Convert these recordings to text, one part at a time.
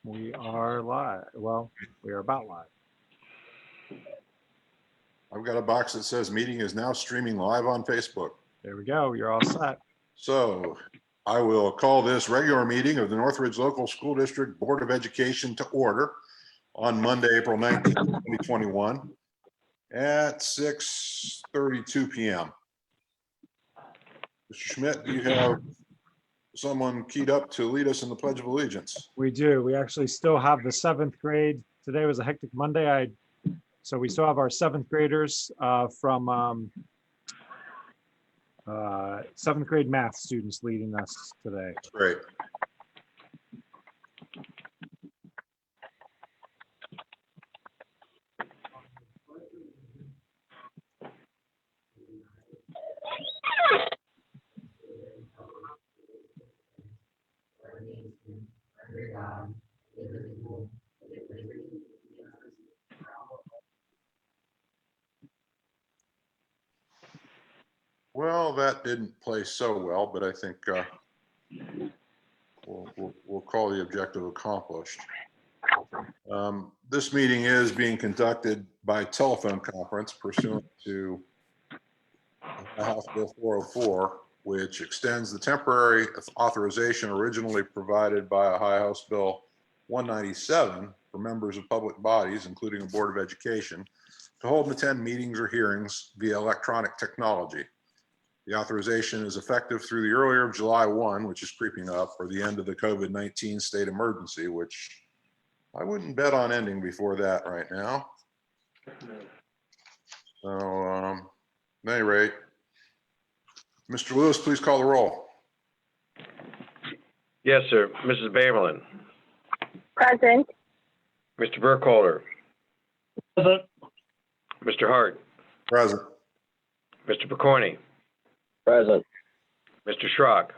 We are live. Well, we are about live. I've got a box that says meeting is now streaming live on Facebook. There we go. You're all set. So I will call this regular meeting of the Northridge Local School District Board of Education to order on Monday, April 19th, 2021 at 6:32 p.m. Mr. Schmidt, do you have someone keyed up to lead us in the Pledge of Allegiance? We do. We actually still have the 7th grade. Today was a hectic Monday. So we still have our 7th graders from 7th grade math students leading us today. That's great. Well, that didn't play so well, but I think we'll call the objective accomplished. This meeting is being conducted by telephone conference pursuant to House Bill 404, which extends the temporary authorization originally provided by Ohio House Bill 197 for members of public bodies, including the Board of Education, to hold and attend meetings or hearings via electronic technology. The authorization is effective through the earlier of July 1, which is creeping up, or the end of the COVID-19 state emergency, which I wouldn't bet on ending before that right now. So, at any rate, Mr. Lewis, please call the roll. Yes, sir. Mrs. Bamerlin. Present. Mr. Burkholder. Present. Mr. Hart. Present. Mr. Picorni. Present. Mr. Schrock.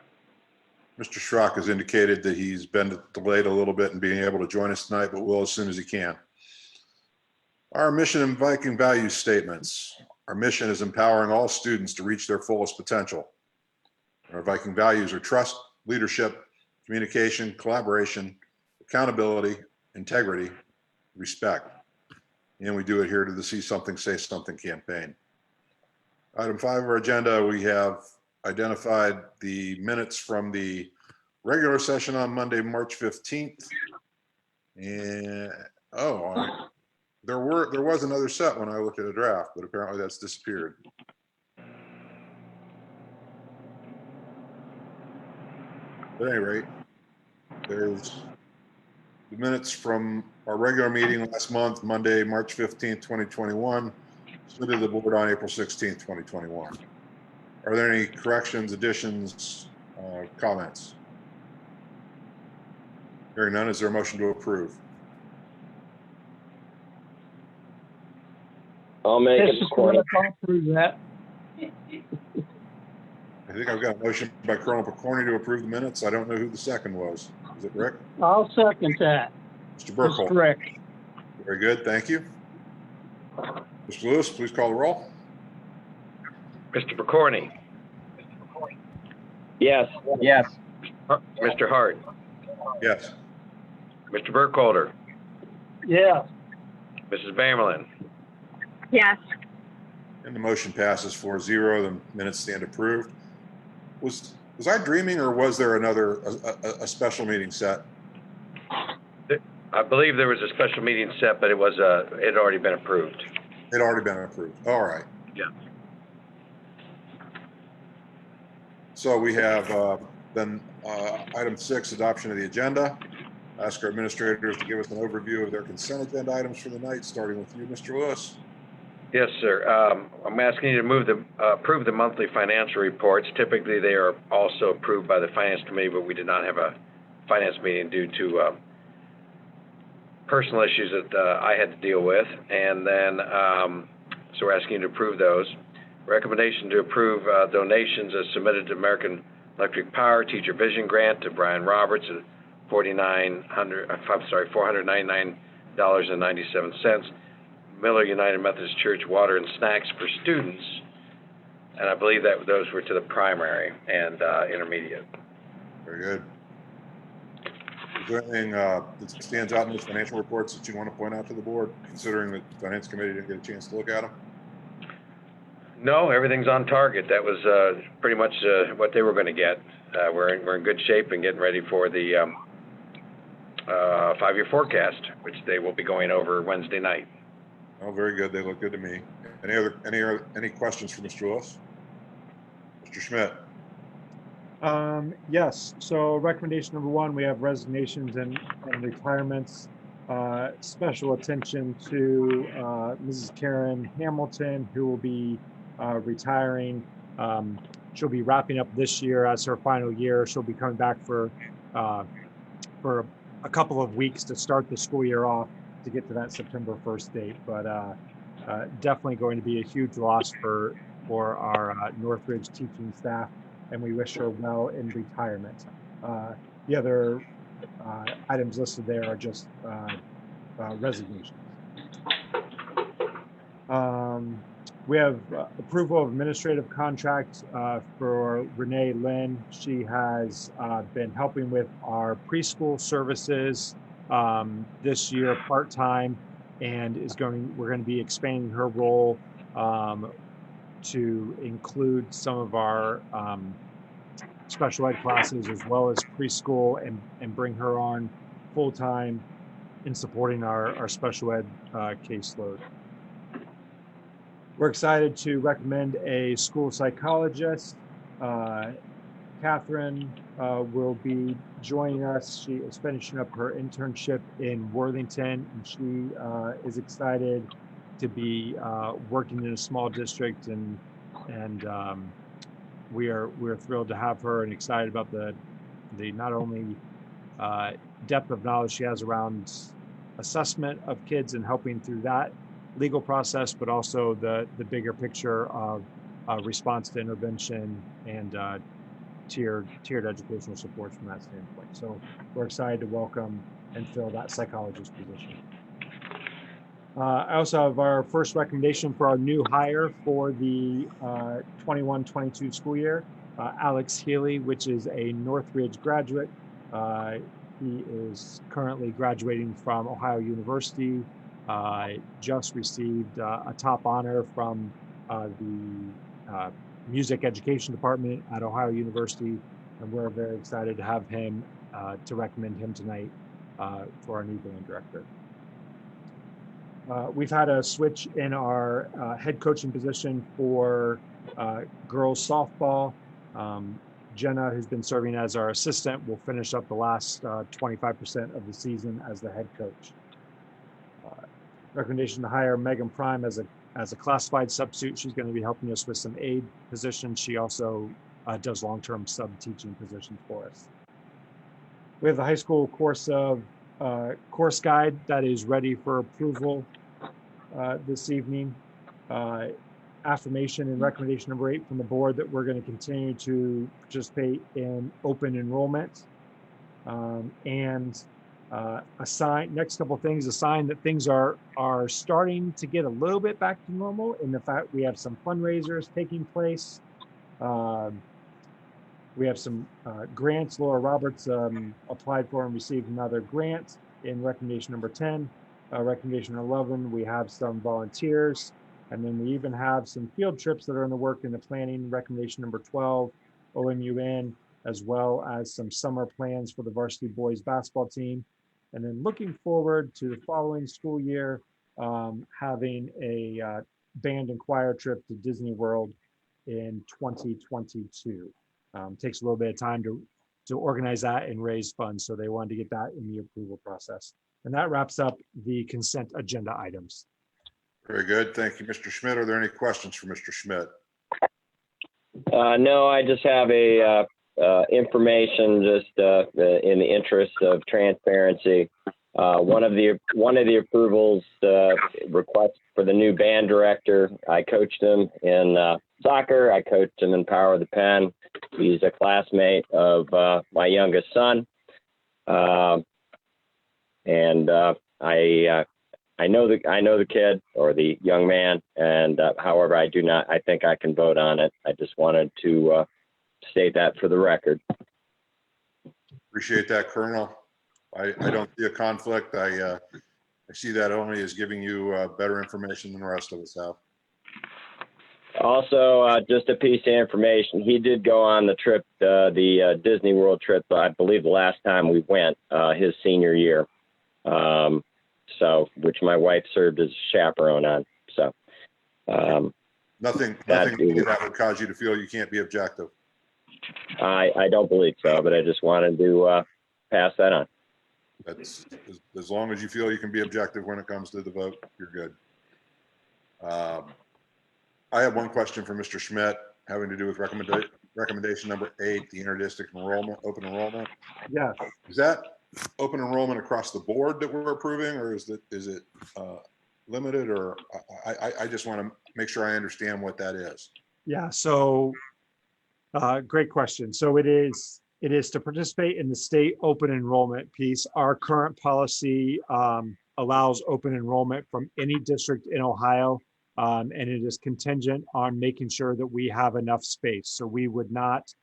Mr. Schrock has indicated that he's been delayed a little bit in being able to join us tonight, but will as soon as he can. Our mission and Viking values statements. Our mission is empowering all students to reach their fullest potential. Our Viking values are trust, leadership, communication, collaboration, accountability, integrity, respect. And we do adhere to the See Something, Say Something campaign. Item 5 of our agenda, we have identified the minutes from the regular session on Monday, March 15th. And, there was another set when I looked at a draft, but apparently that's disappeared. At any rate, there's the minutes from our regular meeting last month, Monday, March 15th, 2021, submitted to the board on April 16th, 2021. Are there any corrections, additions, comments? Hearing none, is there a motion to approve? I'll make it. I'll approve that. I think I've got a motion by Colonel Picorni to approve the minutes. I don't know who the second was. Is it Rick? I'll second that. Mr. That's Burkholder? correct. Very good, thank you. Mr. Lewis, please call the roll. Mr. Picorni. Yes. Yes. Mr. Hart. Yes. Mr. Burkholder. Yeah. Mrs. Bamerlin. Yes. And the motion passes 4-0. The minutes stand approved. Was I dreaming, or was there another a special meeting set? I believe there was a special meeting set, but it had already been approved. It had already been approved. All right. Yeah. So we have then item 6, adoption of the agenda. Ask our administrators to give us an overview of their consent agenda items for the night, starting with you, Mr. Lewis. Yes, sir. I'm asking you to approve the monthly financial reports. Typically, they are also approved by the Finance Committee, but we did not have a Finance meeting due to personal issues that I had to deal with. And then, so we're asking you to approve those. Recommendation to approve donations as submitted to American Electric Power Teacher Vision Grant to Brian Roberts at $499.97. Miller United Methodist Church Water and Snacks for Students, and I believe that those were to the primary and intermediate. Very good. Is there anything that stands out in those financial reports that you want to point out to the board, considering that the finance committee didn't get a chance to look at them? No, everything's on target. That was pretty much what they were going to get. We're in good shape and getting ready for the 5-year forecast, which they will be going over Wednesday night. Oh, very good. They look good to me. Any questions for Mr. Lewis? Mr. Schmidt? Yes, so recommendation number one, we have resignations and retirements. Special attention to Mrs. Karen Hamilton, who will be retiring. She'll be wrapping up this year as her final year. She'll be coming back for a couple of weeks to start the school year off to get to that September 1st date, but definitely going to be a huge loss for our Northridge teaching staff, and we wish her well in retirement. The other items listed there are just resignations. We have approval of administrative contract for Renee Lynn. She has been helping with our preschool services this year part-time, and we're going to be expanding her role to include some of our special ed classes as well as preschool, and bring her on full-time in supporting our special ed caseload. We're excited to recommend a school psychologist. Catherine will be joining us. She is finishing up her internship in Worthington, and she is excited to be working in a small district, and we're thrilled to have her, and excited about the not only depth of knowledge she has around assessment of kids and helping through that legal process, but also the bigger picture of response to intervention and tiered educational supports from that standpoint. So we're excited to welcome and fill that psychologist position. I also have our first recommendation for our new hire for the 21-22 school year, Alex Healey, which is a Northridge graduate. He is currently graduating from Ohio University. Just received a top honor from the music education department at Ohio University, and we're very excited to have him to recommend him tonight for our new band director. We've had a switch in our head coaching position for girls softball. Jenna, who's been serving as our assistant, will finish up the last 25% of the season as the head coach. Recommendation to hire Megan Prime as a classified substitute. She's going to be helping us with some aid positions. She also does long-term sub-teaching positions for us. We have the high school course guide that is ready for approval this evening. Affirmation and recommendation number 8 from the board that we're going to continue to participate in open enrollment, and next couple of things, a sign that things are starting to get a little bit back to normal in the fact we have some fundraisers taking place. We have some grants. Laura Roberts applied for and received another grant in recommendation number 10. Recommendation 11, we have some volunteers, and then we even have some field trips that are in the work in the planning. Recommendation number 12, OMUN, as well as some summer plans for the varsity boys basketball team. And then looking forward to the following school year, having a band and choir trip to Disney World in 2022. Takes a little bit of time to organize that and raise funds, so they wanted to get that in the approval process. And that wraps up the consent agenda items. Very good. Thank you, Mr. Schmidt. Are there any questions for Mr. Schmidt? No, I just have a information just in the interest of transparency. One of the approvals requests for the new band director. I coached him in soccer. I coached him in Power of the Pen. He's a classmate of my youngest son, and I know the kid or the young man, and however, I think I can vote on it. I just wanted to state that for the record. Appreciate that, Colonel. I don't see a conflict. I see that only as giving you better information than the rest of us have. Also, just a piece of information. He did go on the trip, the Disney World trip, I believe the last time we went, his senior year. So, which my wife served as chaperone on. So, Nothing that would cause you to feel you can't be objective. I don't believe so, but I just wanted to pass that on. That's as long as you feel you can be objective when it comes to the vote, you're good. I have one question for Mr. Schmidt having to do with recommendation number 8, the interdistrict enrollment, open enrollment. Yes. Is that open enrollment across the board that we're approving, or is it limited? Or I just want to make sure I understand what that is. Yeah. So, great question. So it is to participate in the state open enrollment piece. Our current policy allows open enrollment from any district in Ohio. And it is contingent on making sure that we have enough space. So we would not,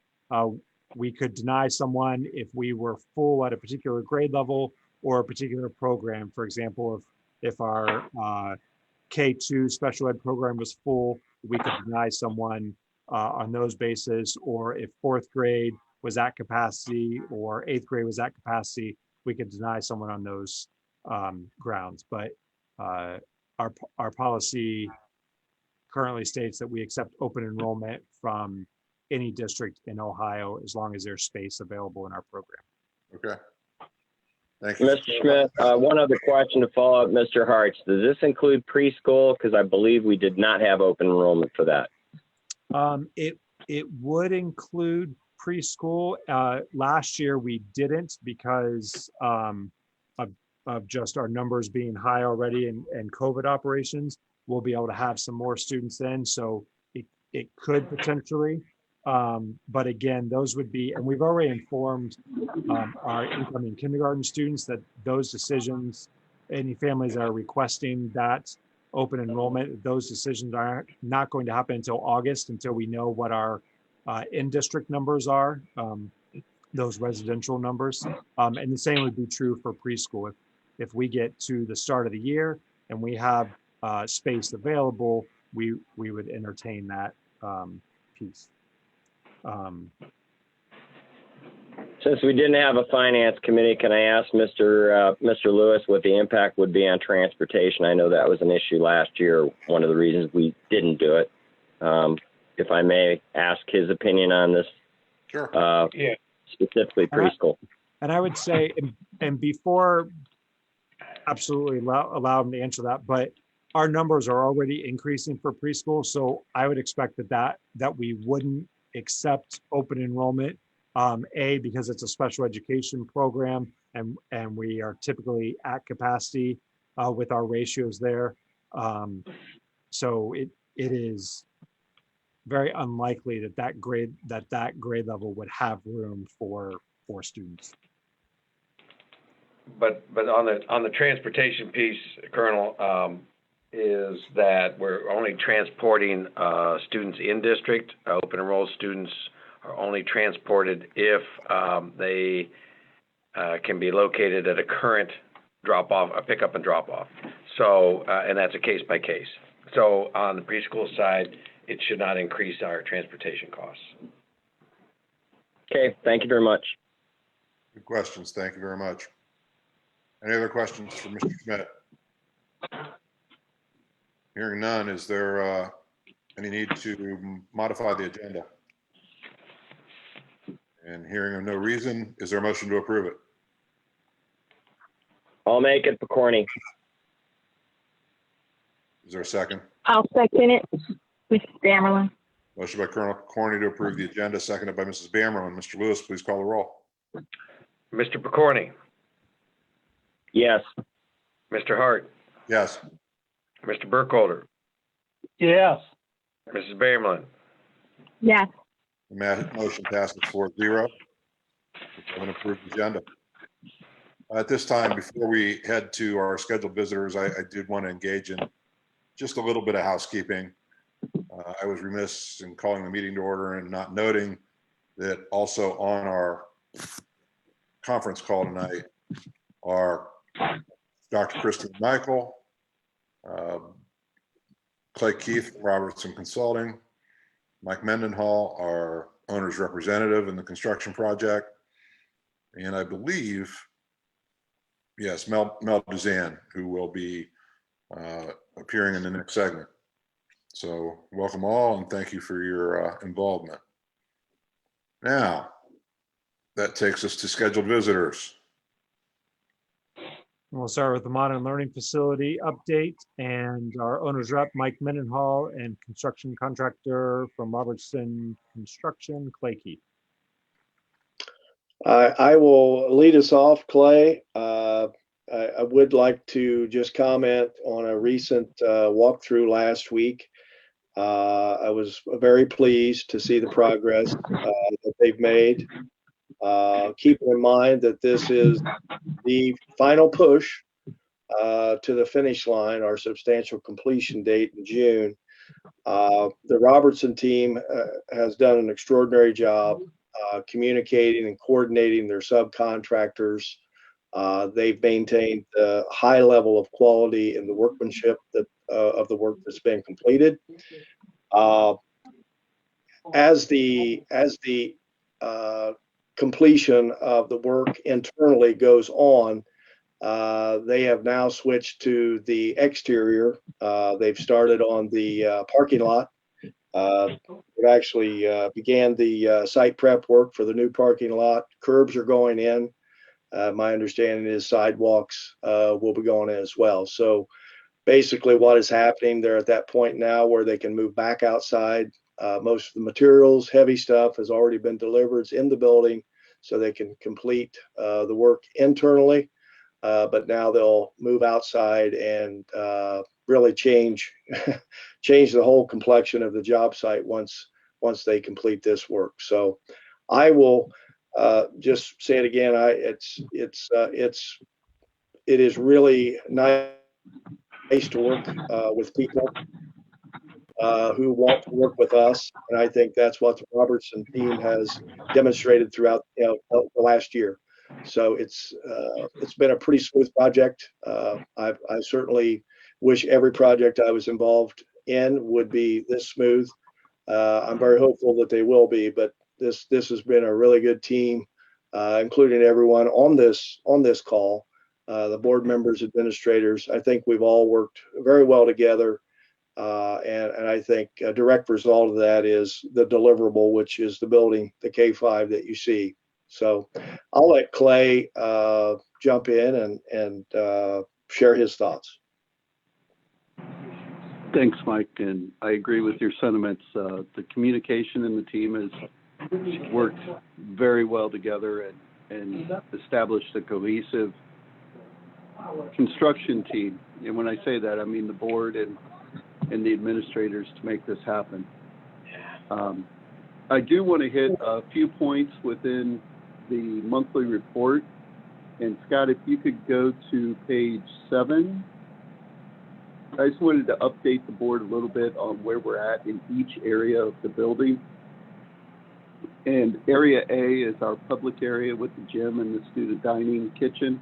we could deny someone if we were full at a particular grade level or a particular program. For example, if our K2 special ed program was full, we could deny someone on those bases. Or if 4th grade was at capacity or 8th grade was at capacity, we could deny someone on those grounds. But our policy currently states that we accept open enrollment from any district in Ohio as long as there's space available in our program. Okay. Thank you. Mr. Schmidt, one other question to follow up, Mr. Hartz. Does this include preschool? Because I believe we did not have open enrollment for that. It would include preschool. Last year we didn't because of just our numbers being high already and COVID operations. We'll be able to have some more students in, so it could potentially. But again, those would be, and we've already informed our incoming kindergarten students that those decisions, any families that are requesting that open enrollment, those decisions are not going to happen until August, until we know what our in-district numbers are, those residential numbers. And the same would be true for preschool. If we get to the start of the year and we have space available, we would entertain that piece. Since we didn't have a finance committee, can I ask Mr. Lewis what the impact would be on transportation? I know that was an issue last year, one of the reasons we didn't do it. If I may ask his opinion on this. Sure. Yeah. Specifically preschool. And I would say, and before absolutely allow him to answer that, but our numbers are already increasing for preschool. So I would expect that we wouldn't accept open enrollment, because it's a special education program and we are typically at capacity with our ratios there. So it is very unlikely that grade level would have room for students. But on the transportation piece, Colonel, is that we're only transporting students in district. Open enrolled students are only transported if they can be located at a current drop-off, a pickup and drop-off. So, and that's a case by case. So on the preschool side, it should not increase our transportation costs. Okay, thank you very much. Good questions. Thank you very much. Any other questions for Mr. Schmidt? Hearing none, is there any need to modify the agenda? And hearing of no reason, is there a motion to approve it? I'll make it, Picorni. Is there a second? I'll second it. Mrs. Damerlin. Motion by Colonel Corney to approve the agenda, seconded by Mrs. Bamerlin. Mr. Lewis, please call the roll. Mr. Picorni, Yes. Mr. Hart, Yes. Mr. Burkholder, Yes. Mrs. Bamerlin. Yes. The motion passes 4-0. We have an approved agenda. At this time, before we head to our scheduled visitors, I did want to engage in just a little bit of housekeeping. I was remiss in calling the meeting to order and not noting that also on our conference call tonight, are Dr. Kristen Michael, Clay Keith from Robertson Consulting, Mike Mendenhall, our owner's representative in the construction project, and I believe, yes, Mel Duzan, who will be appearing in the next segment. So welcome all, and thank you for your involvement. Now, that takes us to scheduled visitors. We'll start with the Modern Learning Facility update and our owner's rep, Mike Mendenhall, and construction contractor from Robertson Construction, Clay Keith. I will lead us off, Clay. I would like to just comment on a recent walkthrough last week. I was very pleased to see the progress that they've made. Keeping in mind that this is the final push to the finish line, our substantial completion date in June. The Robertson team has done an extraordinary job communicating and coordinating their subcontractors. They've maintained a high level of quality in the workmanship of the work that's been completed. As the completion of the work internally goes on, they have now switched to the exterior. They've started on the parking lot. It actually began the site prep work for the new parking lot. Curbs are going in. My understanding is sidewalks will be going in as well. So basically what is happening, they're at that point now where they can move back outside. Most of the materials, heavy stuff, has already been delivered. It's in the building, so they can complete the work internally. But now they'll move outside and really change the whole complexion of the job site once they complete this work. So I will just say it again. It is really nice to work with people who want to work with us, and I think that's what the Robertson team has demonstrated throughout the last year. So it's been a pretty smooth project. I certainly wish every project I was involved in would be this smooth. I'm very hopeful that they will be, but this has been a really good team, including everyone on this call, the board members, administrators. I think we've all worked very well together. And I think a direct result of that is the deliverable, which is the building, the K5 that you see. So I'll let Clay jump in and share his thoughts. Thanks, Mike, and I agree with your sentiments. The communication in the team has worked very well together and established a cohesive construction team. And when I say that, I mean the board and the administrators to make this happen. I do want to hit a few points within the monthly report. And Scott, if you could go to page 7. I just wanted to update the board a little bit on where we're at in each area of the building. And area A is our public area with the gym and the student dining kitchen.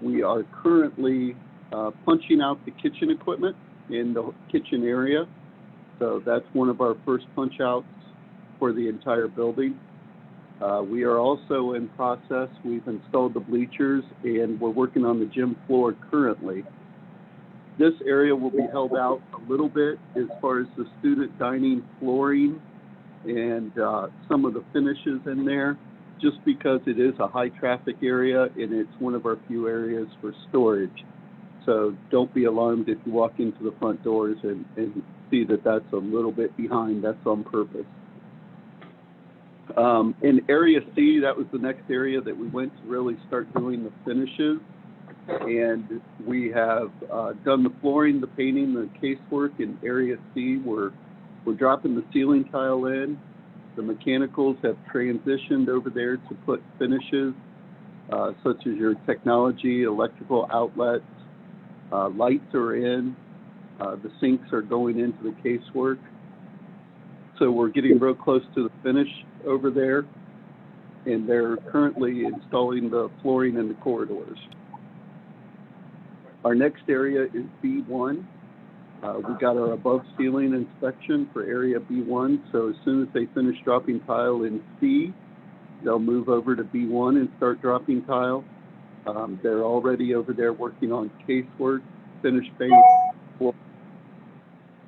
We are currently punching out the kitchen equipment in the kitchen area. So that's one of our first punch outs for the entire building. We are also in process. We've installed the bleachers and we're working on the gym floor currently. This area will be held out a little bit as far as the student dining flooring and some of the finishes in there, just because it is a high traffic area and it's one of our few areas for storage. So don't be alarmed if you walk into the front doors and see that that's a little bit behind. That's on purpose. In area C, that was the next area that we went to really start doing the finishes. And we have done the flooring, the painting, the casework in area C. We're dropping the ceiling tile in. The mechanicals have transitioned over there to put finishes, such as your technology, electrical outlets, lights are in, the sinks are going into the casework. So we're getting real close to the finish over there. and they're currently installing the flooring in the corridors. Our next area is B1. We got our above ceiling inspection for area B1, so as soon as they finish dropping tile in C, they'll move over to B1 and start dropping tile. They're already over there working on casework, finish paint,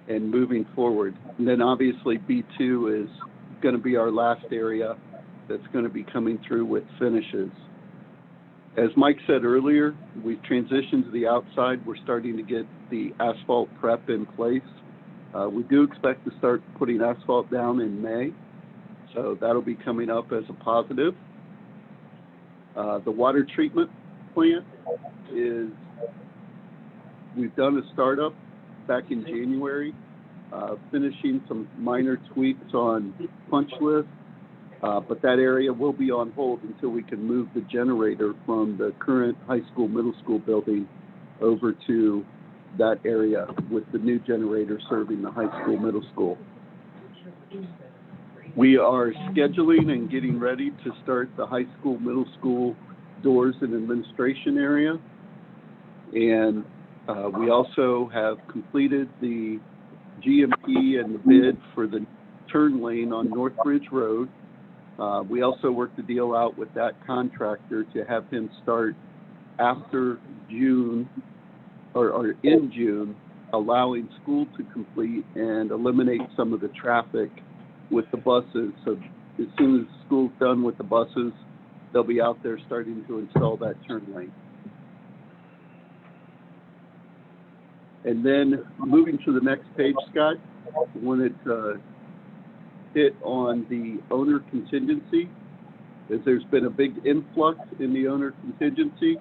and moving forward. And then obviously B2 is going to be our last area that's going to be coming through with finishes. As Mike said earlier, we've transitioned to the outside. We're starting to get the asphalt prep in place. We do expect to start putting asphalt down in May, so that'll be coming up as a positive. The water treatment plant we've done a startup back in January, finishing some minor tweaks on punch list. But that area will be on hold until we can move the generator from the current high school, middle school building over to that area with the new generator serving the high school, middle school. We are scheduling and getting ready to start the high school, middle school doors and administration area. And we also have completed the GMP and the bid for the turn lane on Northridge Road. We also worked the deal out with that contractor to have him start after June or in June, allowing school to complete and eliminate some of the traffic with the buses. So as soon as school's done with the buses, they'll be out there starting to install that turn lane. And then moving to the next page, Scott, when it hit on the owner contingency, as there's been a big influx in the owner contingency.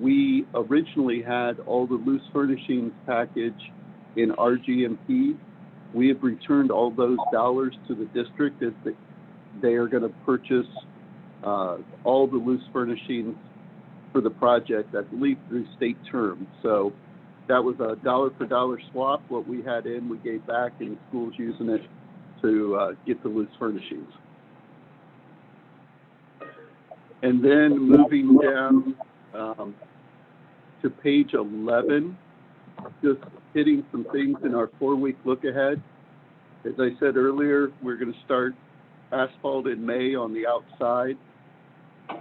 We originally had all the loose furnishings package in RGMP. We have returned all those dollars to the district as they are going to purchase all the loose furnishings for the project, I believe through state terms. So that was a dollar for dollar swap. What we had in, we gave back, and the school's using it to get the loose furnishings. And then moving down to page 11, just hitting some things in our 4-week look ahead. As I said earlier, we're going to start asphalt in May on the outside.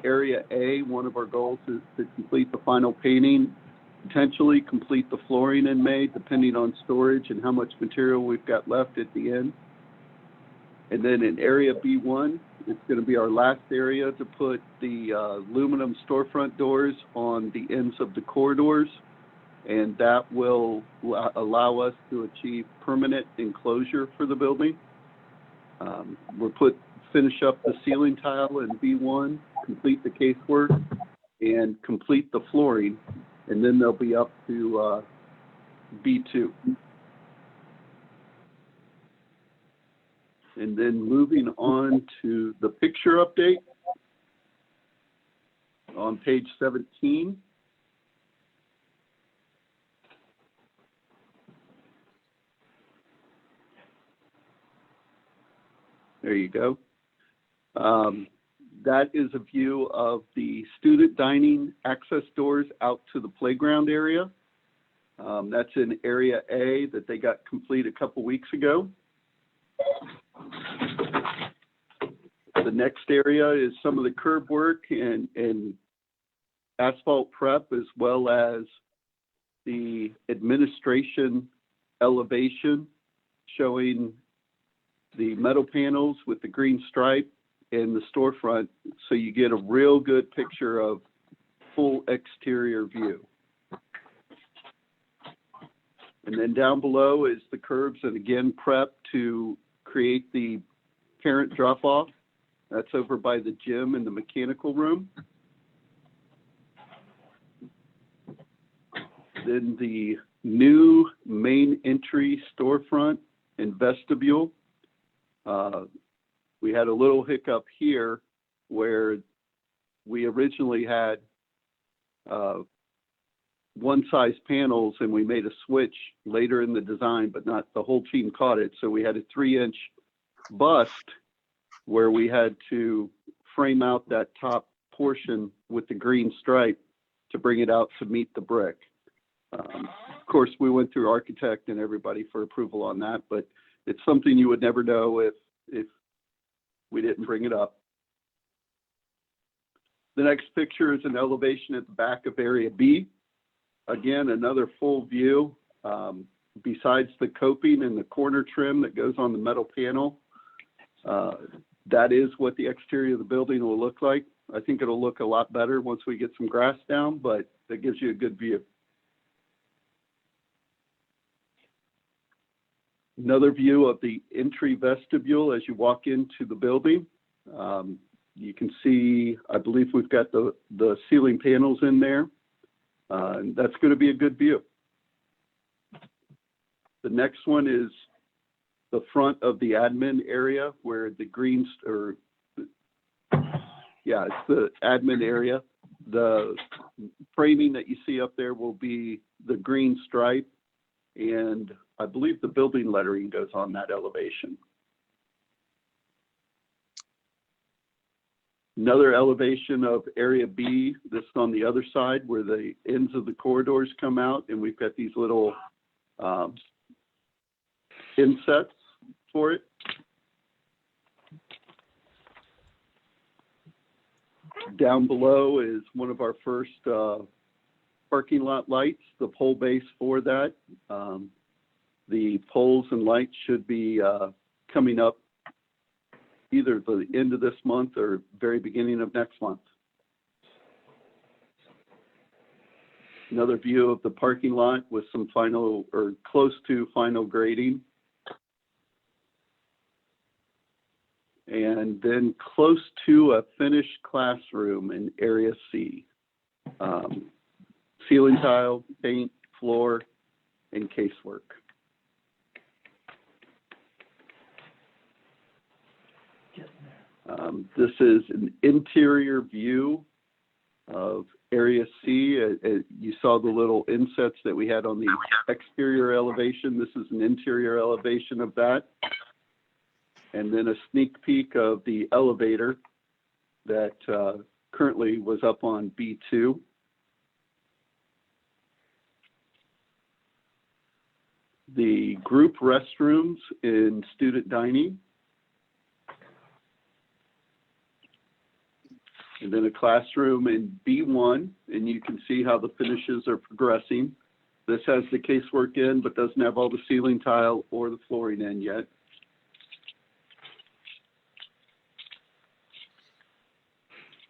Area A, one of our goals is to complete the final painting, potentially complete the flooring in May, depending on storage and how much material we've got left at the end. And then in area B1, it's going to be our last area to put the aluminum storefront doors on the ends of the corridors. And that will allow us to achieve permanent enclosure for the building. We'll finish up the ceiling tile in B1, complete the casework, and complete the flooring. And then they'll be up to B2. And then moving on to the picture update on page 17. There you go. That is a view of the student dining access doors out to the playground area. That's in area A that they got complete a couple weeks ago. The next area is some of the curb work and asphalt prep, as well as the administration elevation, showing the metal panels with the green stripe and the storefront, so you get a real good picture of full exterior view. And then down below is the curbs, and again, prep to create the parent drop-off. That's over by the gym and the mechanical room. Then the new main entry storefront and vestibule. We had a little hiccup here where we originally had one size panels, and we made a switch later in the design, but not the whole team caught it. So we had a 3-inch bust where we had to frame out that top portion with the green stripe to bring it out to meet the brick. Of course, we went through architect and everybody for approval on that, but it's something you would never know if we didn't bring it up. The next picture is an elevation at the back of Area B. Again, another full view. Besides the coping and the corner trim that goes on the metal panel, that is what the exterior of the building will look like. I think it'll look a lot better once we get some grass down, but that gives you a good view. Another view of the entry vestibule as you walk into the building. You can see, I believe we've got the ceiling panels in there. And that's going to be a good view. The next one is the front of the admin area where the greens, it's the admin area. The framing that you see up there will be the green stripe, and I believe the building lettering goes on that elevation. Another elevation of Area B, this is on the other side where the ends of the corridors come out, and we've got these little insets for it. Down below is one of our first parking lot lights, the pole base for that. The poles and lights should be coming up either the end of this month or very beginning of next month. Another view of the parking lot with some final or close to final grading. And then close to a finished classroom in Area C. Ceiling tile, paint, floor, and casework. This is an interior view of Area C. You saw the little insets that we had on the exterior elevation. This is an interior elevation of that. And then a sneak peek of the elevator that currently was up on B2. The group restrooms in student dining. And then a classroom in B1, and you can see how the finishes are progressing. This has the casework in, but doesn't have all the ceiling tile or the flooring in yet.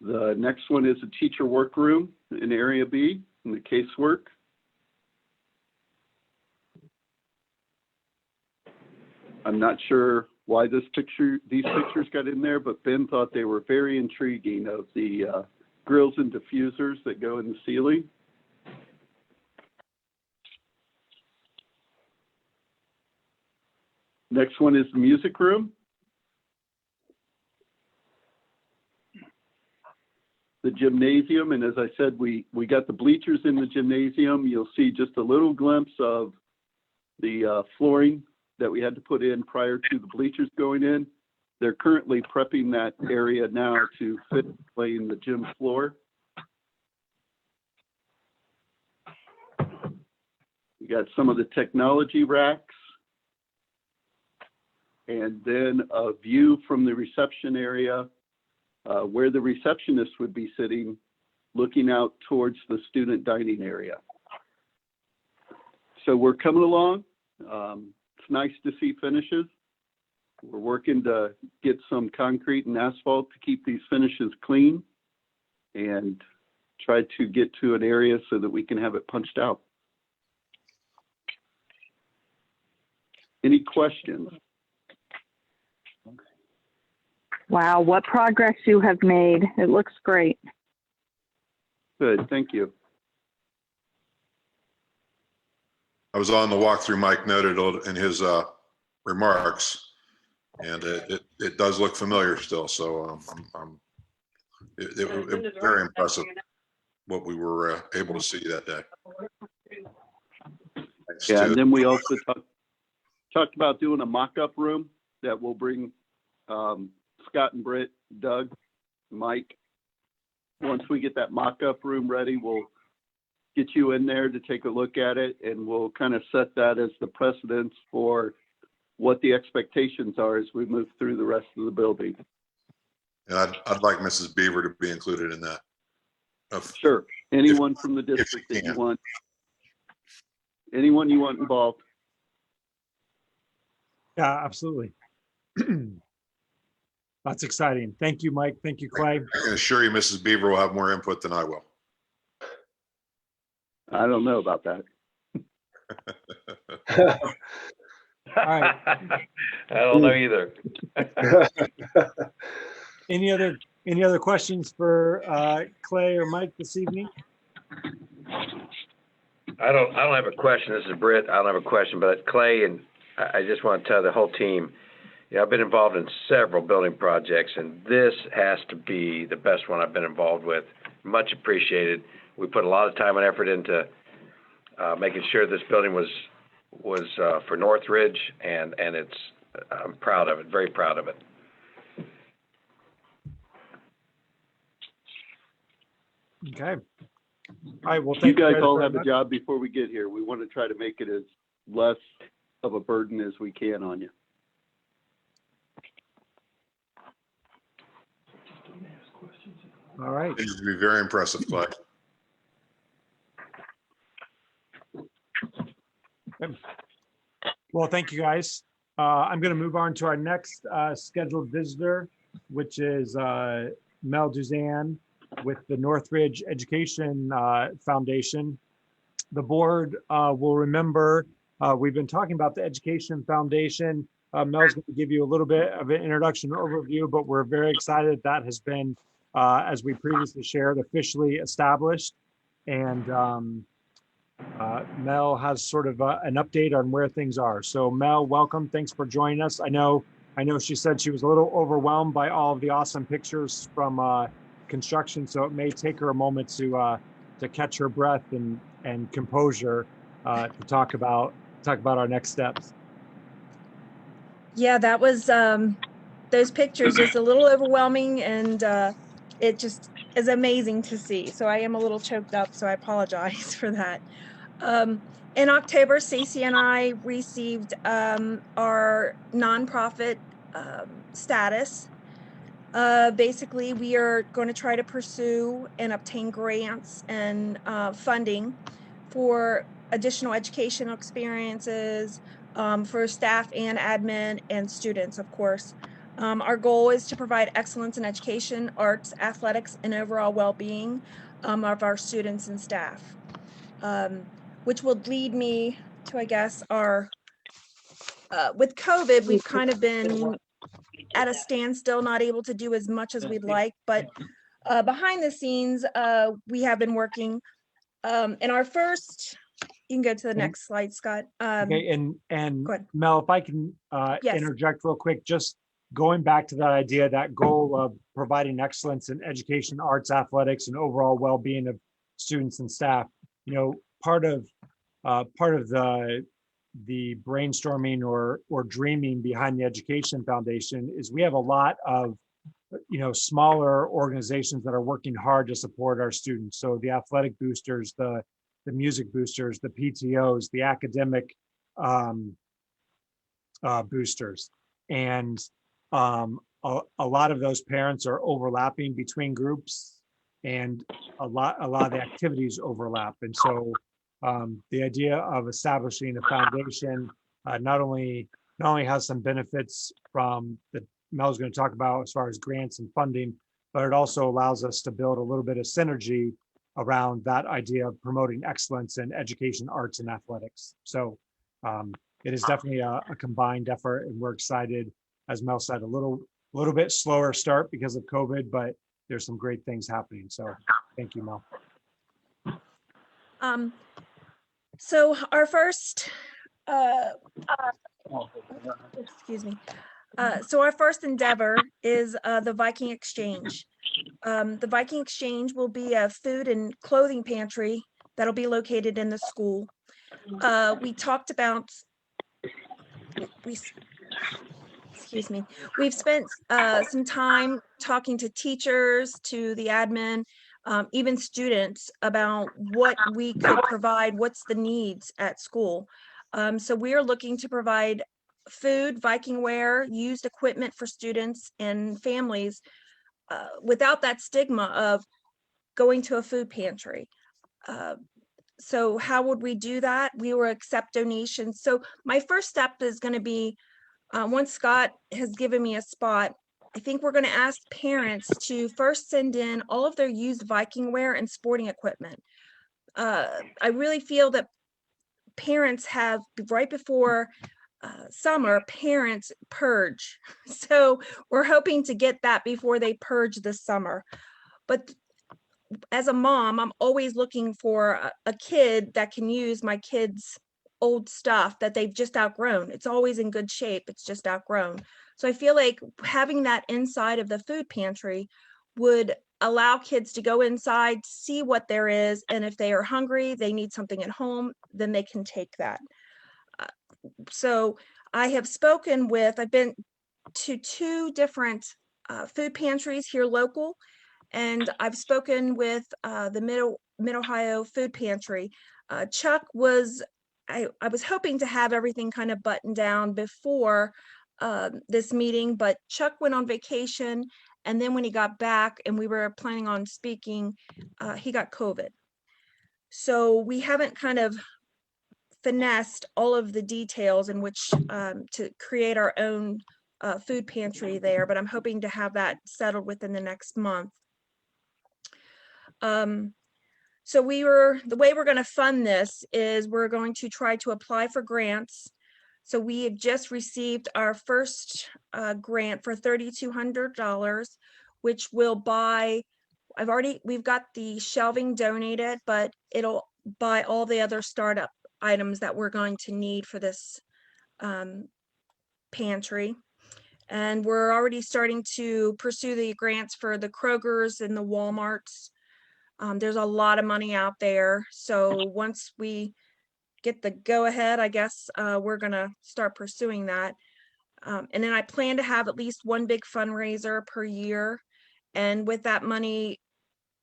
The next one is a teacher workroom in Area B in the casework. I'm not sure why these pictures got in there, but Ben thought they were very intriguing of the grills and diffusers that go in the ceiling. Next one is the music room. The gymnasium, and as I said, we got the bleachers in the gymnasium. You'll see just a little glimpse of the flooring that we had to put in prior to the bleachers going in. They're currently prepping that area now to fit playing the gym floor. We got some of the technology racks, and then a view from the reception area where the receptionist would be sitting, looking out towards the student dining area. So we're coming along. It's nice to see finishes. We're working to get some concrete and asphalt to keep these finishes clean and try to get to an area so that we can have it punched out. Any questions? Wow, what progress you have made. It looks great. Good, thank you. I was on the walkthrough, Mike noted in his remarks, and it does look familiar still. So it was very impressive what we were able to see that day. Yeah, and then we also talked about doing a mock-up room that will bring Scott and Britt, Doug, Mike. Once we get that mock-up room ready, we'll get you in there to take a look at it, and we'll kind of set that as the precedence for what the expectations are as we move through the rest of the building. And I'd like Mrs. Beaver to be included in that. Sure. Anyone from the district that you want. Anyone you want involved. Yeah, absolutely. That's exciting. Thank you, Mike. Thank you, Clay. I can assure you Mrs. Beaver will have more input than I will. I don't know about that. All right. I don't know either. Any other questions for Clay or Mike this evening? I don't have a question. This is Britt. I don't have a question, but Clay, and I just want to tell the whole team, I've been involved in several building projects, and this has to be the best one I've been involved with. Much appreciated. We put a lot of time and effort into making sure this building was for Northridge, and I'm proud of it. Very proud of it. Okay. All right. Well, You thank guys all very have a much. job before we get here. We want to try to make it as less of a burden as we can on you. All right. It would be very impressive, Clay. Well, thank you, guys. I'm going to move on to our next scheduled visitor, which is Mel Duzan with the Northridge Education Foundation. The board will remember we've been talking about the Education Foundation. Mel's going to give you a little bit of an introduction overview, but we're very excited that has been, as we previously shared, officially established. And Mel has sort of an update on where things are. So Mel, welcome. Thanks for joining us. I know she said she was a little overwhelmed by all of the awesome pictures from construction, so it may take her a moment to catch her breath and composure to talk about our next steps. Yeah, that was those pictures just a little overwhelming, and it just is amazing to see. So I am a little choked up, so I apologize for that. In October, Stacey and I received our nonprofit status. Basically, we are going to try to pursue and obtain grants and funding for additional educational experiences for staff and admin and students, of course. Our goal is to provide excellence in education, arts, athletics, and overall well-being of our students and staff, which will lead me to, I guess, our, with COVID, we've kind of been at a standstill, not able to do as much as we'd like, but behind the scenes, we have been working. In our first, you can go to the next slide, Scott. Okay, and go ahead. Mel, if I can Yes. interject real quick, just going back to that idea, that goal of providing excellence in education, arts, athletics, and overall well-being of students and staff. Part of the brainstorming or dreaming behind the Education Foundation is we have a lot of smaller organizations that are working hard to support our students. So the athletic boosters, the music boosters, the PTOs, the academic boosters, and a lot of those parents are overlapping between groups, and a lot of the activities overlap. And so the idea of establishing a foundation not only has some benefits from that Mel's going to talk about as far as grants and funding, but it also allows us to build a little bit of synergy around that idea of promoting excellence in education, arts, and athletics. So it is definitely a combined effort, and we're excited. As Mel said, a little bit slower start because of COVID, but there's some great things happening. So thank you, Mel. So our first, excuse me. So our first endeavor is the Viking Exchange. The Viking Exchange will be a food and clothing pantry that'll be located in the school. We talked about, excuse me, we've spent some time talking to teachers, to the admin, even students about what we could provide, what's the needs at school. So we are looking to provide food, Viking wear, used equipment for students and families without that stigma of going to a food pantry. So how would we do that? We will accept donations. So my first step is going to be, once Scott has given me a spot, I think we're going to ask parents to first send in all of their used Viking wear and sporting equipment. I really feel that parents have, right before summer, parents purge. So we're hoping to get that before they purge this summer. But as a mom, I'm always looking for a kid that can use my kids' old stuff that they've just outgrown. It's always in good shape. It's just outgrown. So I feel like having that inside of the food pantry would allow kids to go inside, see what there is, and if they are hungry, they need something at home, then they can take that. So I have spoken with, I've been to 2 different food pantries here local, and I've spoken with the Mid-Ohio Food Pantry. Chuck was, I was hoping to have everything kind of buttoned down before this meeting, but Chuck went on vacation, and then when he got back and we were planning on speaking, he got COVID. So we haven't kind of finessed all of the details in which to create our own food pantry there, but I'm hoping to have that settled within the next month. So the way we're going to fund this is we're going to try to apply for grants. So we have just received our first grant for $3,200, which will buy, we've got the shelving donated, but it'll buy all the other startup items that we're going to need for this pantry. And we're already starting to pursue the grants for the Krogers and the Walmarts. There's a lot of money out there. So once we get the go ahead, I guess we're gonna start pursuing that. And then I plan to have at least one big fundraiser per year. And with that money,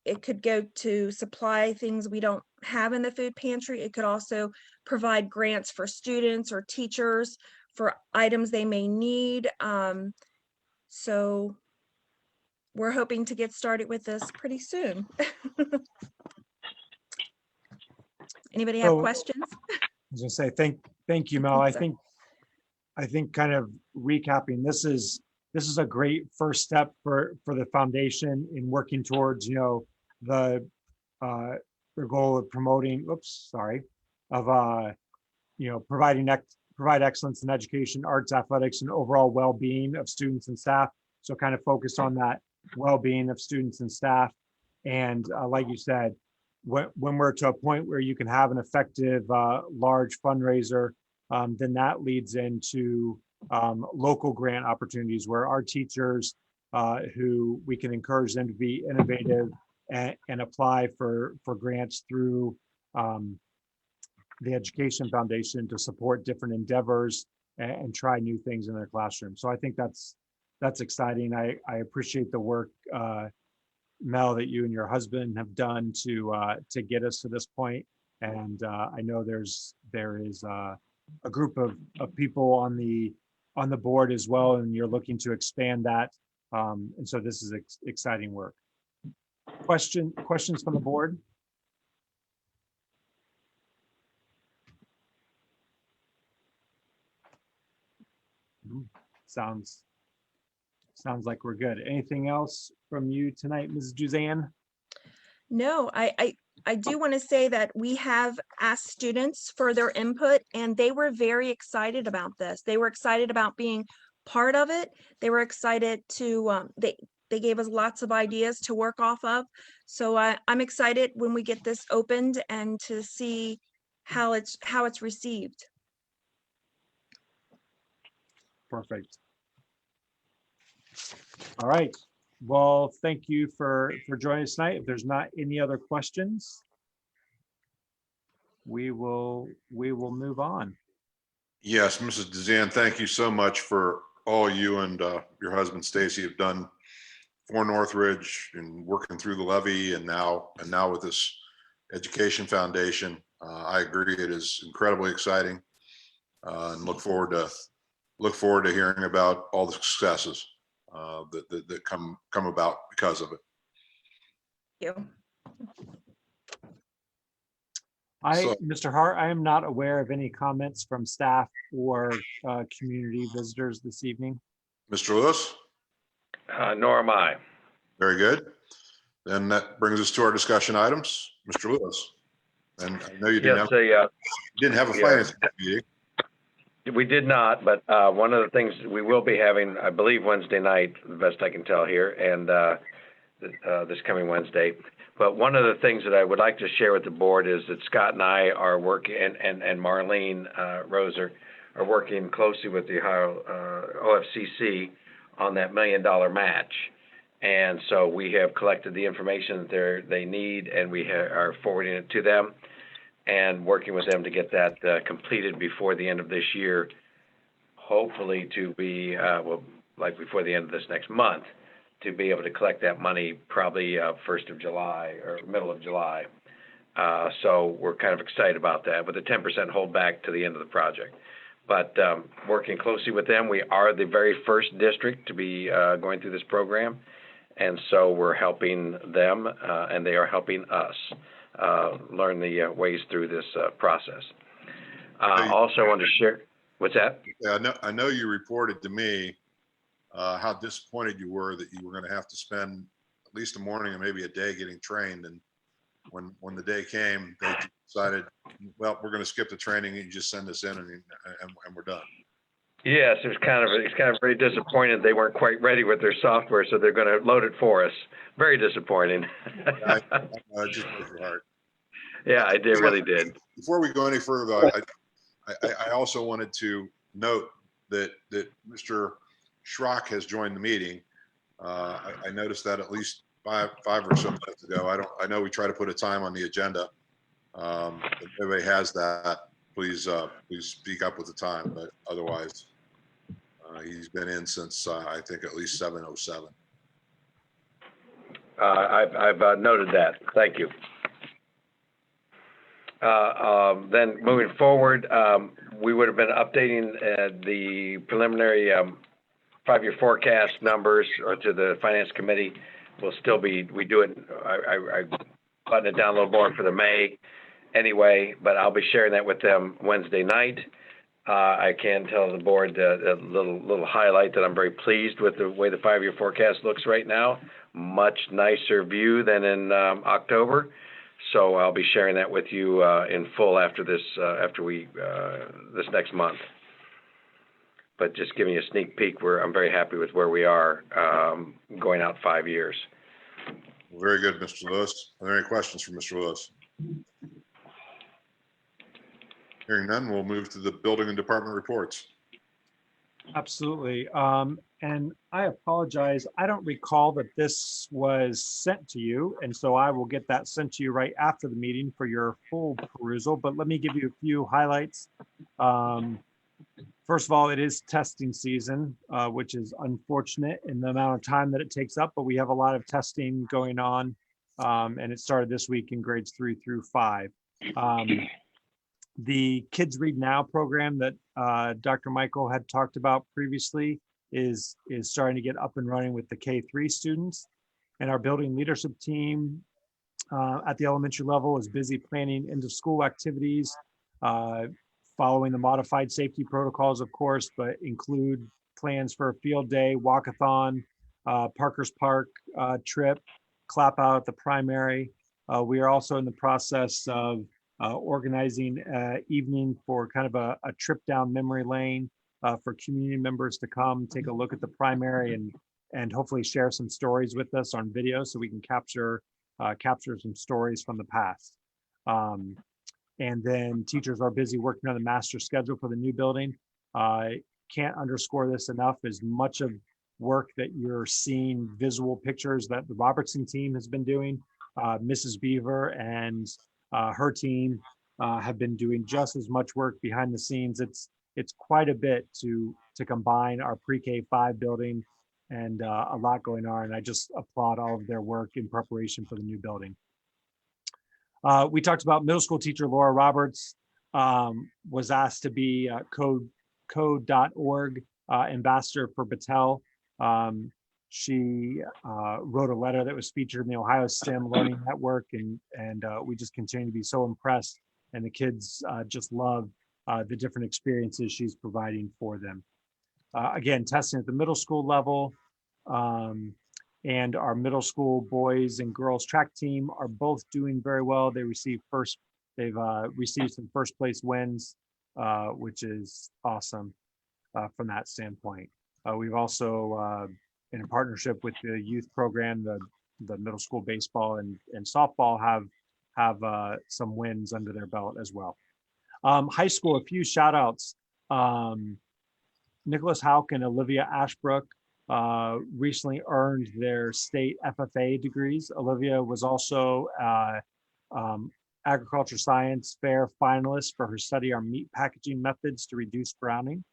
it could go to supply things we don't have in the food pantry. It could also provide grants for students or teachers for items they may need. So we're hoping to get started with this pretty soon. Anybody have questions? I was gonna say, thank you, Mel. I think kind of recapping, this is a great first step for the foundation in working towards, the goal of promoting, provide excellence in education, arts, athletics, and overall well-being of students and staff. So kind of focus on that well-being of students and staff. And like you said, when we're to a point where you can have an effective large fundraiser, then that leads into local grant opportunities where our teachers, who we can encourage them to be innovative and apply for grants through the Education Foundation to support different endeavors and try new things in their classroom. So I think that's exciting. I appreciate the work, Mel, that you and your husband have done to get us to this point. And I know there is a group of people on the board as well, and you're looking to expand that. And so this is exciting work. Questions from the board? Sounds like we're good. Anything else from you tonight, Mrs. Juzan? No, I do want to say that we have asked students for their input, and they were very excited about this. They were excited about being part of it. They were excited to, they gave us lots of ideas to work off of. So I'm excited when we get this opened and to see how it's received. Perfect. All right. Well, thank you for joining us tonight. If there's not any other questions, we will move on. Yes, Mrs. DeZan, thank you so much for all you and your husband Stacy have done for Northridge and working through the levy, and now with this education foundation. I agree, it is incredibly exciting, and look forward to hearing about all the successes that come about because of it. Thank you. Mr. Hart, I am not aware of any comments from staff or community visitors this evening. Mr. Lewis? Nor am I. Very good. Then that brings us to our discussion items. Mr. Lewis? And I know you didn't have a finance meeting. We did not, but one of the things we will be having, I believe, Wednesday night, the best I can tell here, and this coming Wednesday. But one of the things that I would like to share with the board is that Scott and I are working, and Marlene Roser are working closely with the Ohio OFCC on that $1 million match. And so we have collected the information that they need, and we are forwarding it to them and working with them to get that completed before the end of this year, hopefully to be, like before the end of this next month, to be able to collect that money probably 1st of July or middle of July. So we're kind of excited about that with a 10% holdback to the end of the project. But working closely with them, we are the very first district to be going through this program. And so we're helping them, and they are helping us learn the ways through this process. Also, I want to share, what's that? Yeah, I know you reported to me how disappointed you were that you were going to have to spend at least a morning and maybe a day getting trained. And when the day came, they decided, well, we're going to skip the training and you just send us in and we're done. Yes, it's kind of very disappointing. They weren't quite ready with their software, so they're going to load it for us. Very disappointing. I just broke your heart. Yeah, it really did. Before we go any further, though, I also wanted to note that Mr. Schrock has joined the meeting. I noticed that at least five or so minutes ago. I know we try to put a time on the agenda. If everybody has that, please speak up with the time. But otherwise, he's been in since I think at least 7:07. I've noted that. Thank you. Then moving forward, we would have been updating the preliminary 5-year forecast numbers or to the finance committee. We'll still be, we do it, I button it down a little more for the May anyway, but I'll be sharing that with them Wednesday night. I can tell the board a little highlight that I'm very pleased with the way the 5-year forecast looks right now. Much nicer view than in October. So I'll be sharing that with you in full after this, this next month. But just giving you a sneak peek, I'm very happy with where we are going out 5 years. Very good, Mr. Lewis. Are there any questions for Mr. Lewis? Hearing none, we'll move to the building and department reports. Absolutely. And I apologize. I don't recall that this was sent to you. And so I will get that sent to you right after the meeting for your full perusal. But let me give you a few highlights. First of all, it is testing season, which is unfortunate in the amount of time that it takes up. But we have a lot of testing going on. And it started this week in grades 3 through 5. The Kids Read Now program that Dr. Michael had talked about previously is starting to get up and running with the K-3 students. And our building leadership team at the elementary level is busy planning into school activities, following the modified safety protocols, of course, but include plans for a field day, walkathon, Parker's Park trip, clap out at the primary. We are also in the process of organizing evening for kind of a trip down memory lane for community members to come take a look at the primary and hopefully share some stories with us on video so we can capture some stories from the past. And then teachers are busy working on the master schedule for the new building. Can't underscore this enough, as much of work that you're seeing visual pictures that the Robertson team has been doing. Mrs. Beaver and her team have been doing just as much work behind the scenes. It's quite a bit to to combine our pre-K 5 building, and a lot going on. And I just applaud all of their work in preparation for the new building. We talked about middle school teacher Laura Roberts was asked to be code.org ambassador for Battelle. She wrote a letter that was featured in the Ohio STEM Learning Network, and we just continue to be so impressed, and the kids just love the different experiences she's providing for them. Again, testing at the middle school level, and our middle school boys and girls track team are both doing very well. They've received some first place wins, which is awesome from that standpoint. We've also, in partnership with the youth program, the middle school baseball and softball have some wins under their belt as well. High school, a few shout outs. Nicholas Hauk and Olivia Ashbrook recently earned their state FFA degrees. Olivia was also agriculture science fair finalist for her study on meat packaging methods to reduce browning.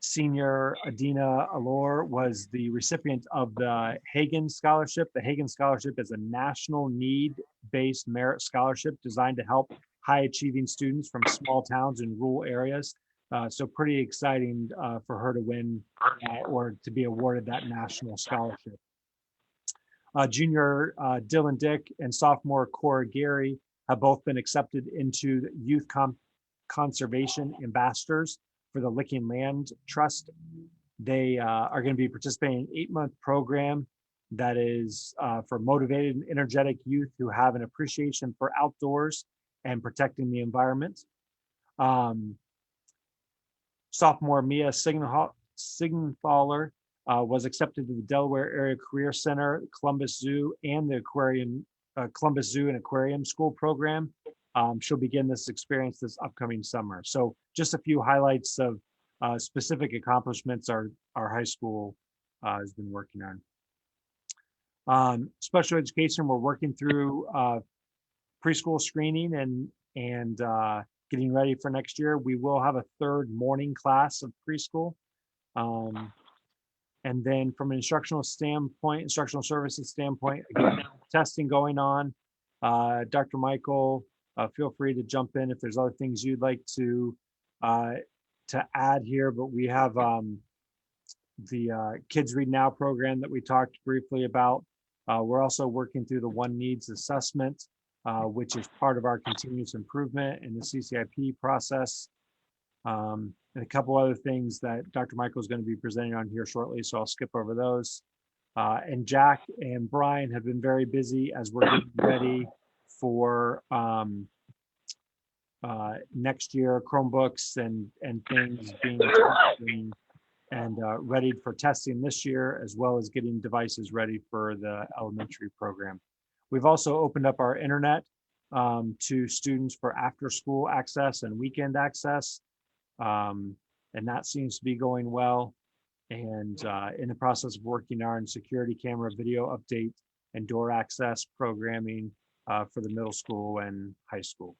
Senior Adina Allure was the recipient of the Hagen Scholarship. The Hagen Scholarship is a national need-based merit scholarship designed to help high-achieving students from small towns and rural areas. So pretty exciting for her to win or to be awarded that national scholarship. Junior Dylan Dick and sophomore Cora Gary have both been accepted into the Youth Conservation Ambassadors for the Licking Land Trust. They are going to be participating in an 8-month program that is for motivated and energetic youth who have an appreciation for outdoors and protecting the environment. Sophomore Mia Signenthaler was accepted to the Delaware Area Career Center, Columbus Zoo, and the Columbus Zoo and Aquarium School program. She'll begin this experience this upcoming summer. So just a few highlights of specific accomplishments our high school has been working on. Special education, we're working through preschool screening and getting ready for next year. We will have a third morning class of preschool. And then from an instructional services standpoint, again, testing going on. Dr. Michael, feel free to jump in if there's other things you'd like to add here, but we have the Kids Read Now program that we talked briefly about. We're also working through the One Needs assessment, which is part of our continuous improvement in the CCIP process. And a couple other things that Dr. Michael is going to be presenting on here shortly, so I'll skip over those. And Jack and Brian have been very busy as we're getting ready for next year, Chromebooks and things being and ready for testing this year, as well as getting devices ready for the elementary program. We've also opened up our internet to students for after school access and weekend access. And that seems to be going well. And in the process of working on security camera video update and door access programming for the middle school and high school.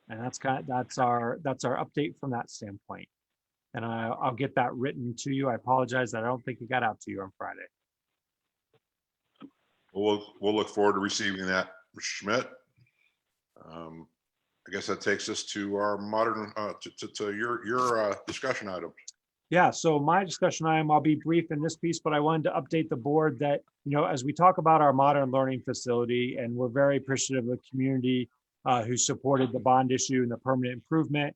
And that's our update from that standpoint. And I'll get that written to you. I apologize that I don't think it got out to you on Friday. We'll look forward to receiving that, Mr. Schmidt. I guess that takes us to our to your discussion item. Yeah, so my discussion item, I'll be brief in this piece, but I wanted to update the board that, as we talk about our modern learning facility, and we're very appreciative of the community who supported the bond issue and the permanent improvement,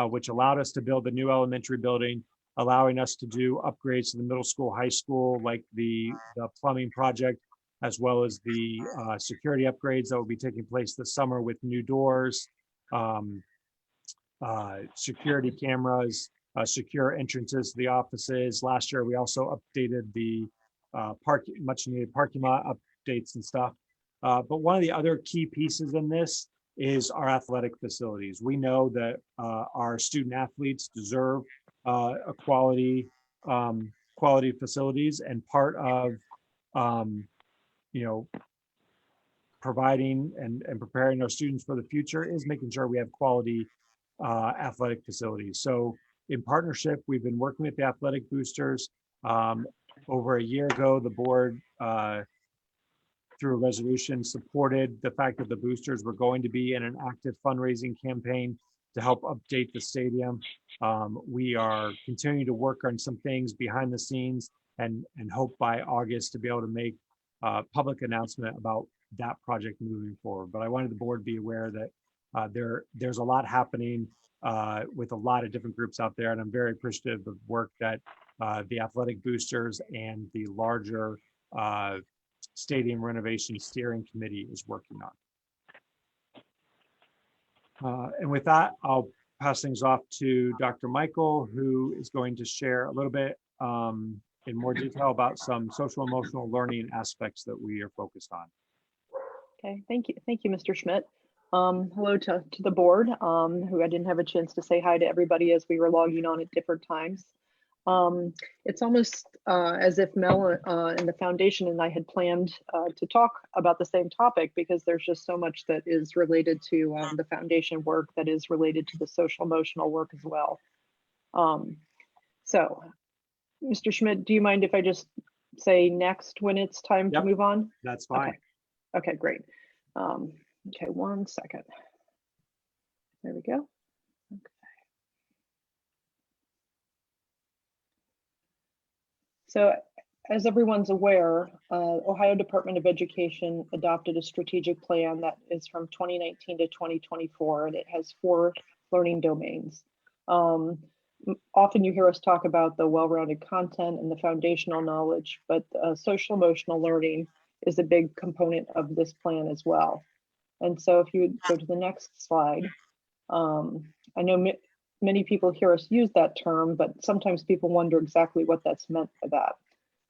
which allowed us to build a new elementary building, allowing us to do upgrades to the middle school, high school, like the plumbing project, as well as the security upgrades that will be taking place this summer with new doors, security cameras, secure entrances to the offices. Last year, we also updated the much needed parking lot updates and stuff. But one of the other key pieces in this is our athletic facilities. We know that our student athletes deserve a quality facilities, and part of providing and preparing our students for the future is making sure we have quality athletic facilities. So in partnership, we've been working with the athletic boosters. Over a year ago, the board, through a resolution, supported the fact that the boosters were going to be in an active fundraising campaign to help update the stadium. We are continuing to work on some things behind the scenes and hope by August to be able to make a public announcement about that project moving forward. But I wanted the board to be aware that there's a lot happening with a lot of different groups out there, and I'm very appreciative of work that the athletic boosters and the larger stadium renovation steering committee is working on. And with that, I'll pass things off to Dr. Michael, who is going to share a little bit in more detail about some social emotional learning aspects that we are focused on. Okay, thank you. Thank you, Mr. Schmidt. Hello to the board, who I didn't have a chance to say hi to everybody as we were logging on at different times. It's almost as if Mel and the foundation and I had planned to talk about the same topic, because there's just so much that is related to the foundation work that is related to the social emotional work as well. So, Mr. Schmidt, do you mind if I just say next when it's time to move on? That's fine. Okay, great. Okay, 1 second. There we go. So as everyone's aware, Ohio Department of Education adopted a strategic plan that is from 2019 to 2024, and it has 4 learning domains. Often you hear us talk about the well-rounded content and the foundational knowledge, but social emotional learning is a big component of this plan as well. And so if you would go to the next slide, I know many people hear us use that term, but sometimes people wonder exactly what that's meant by that.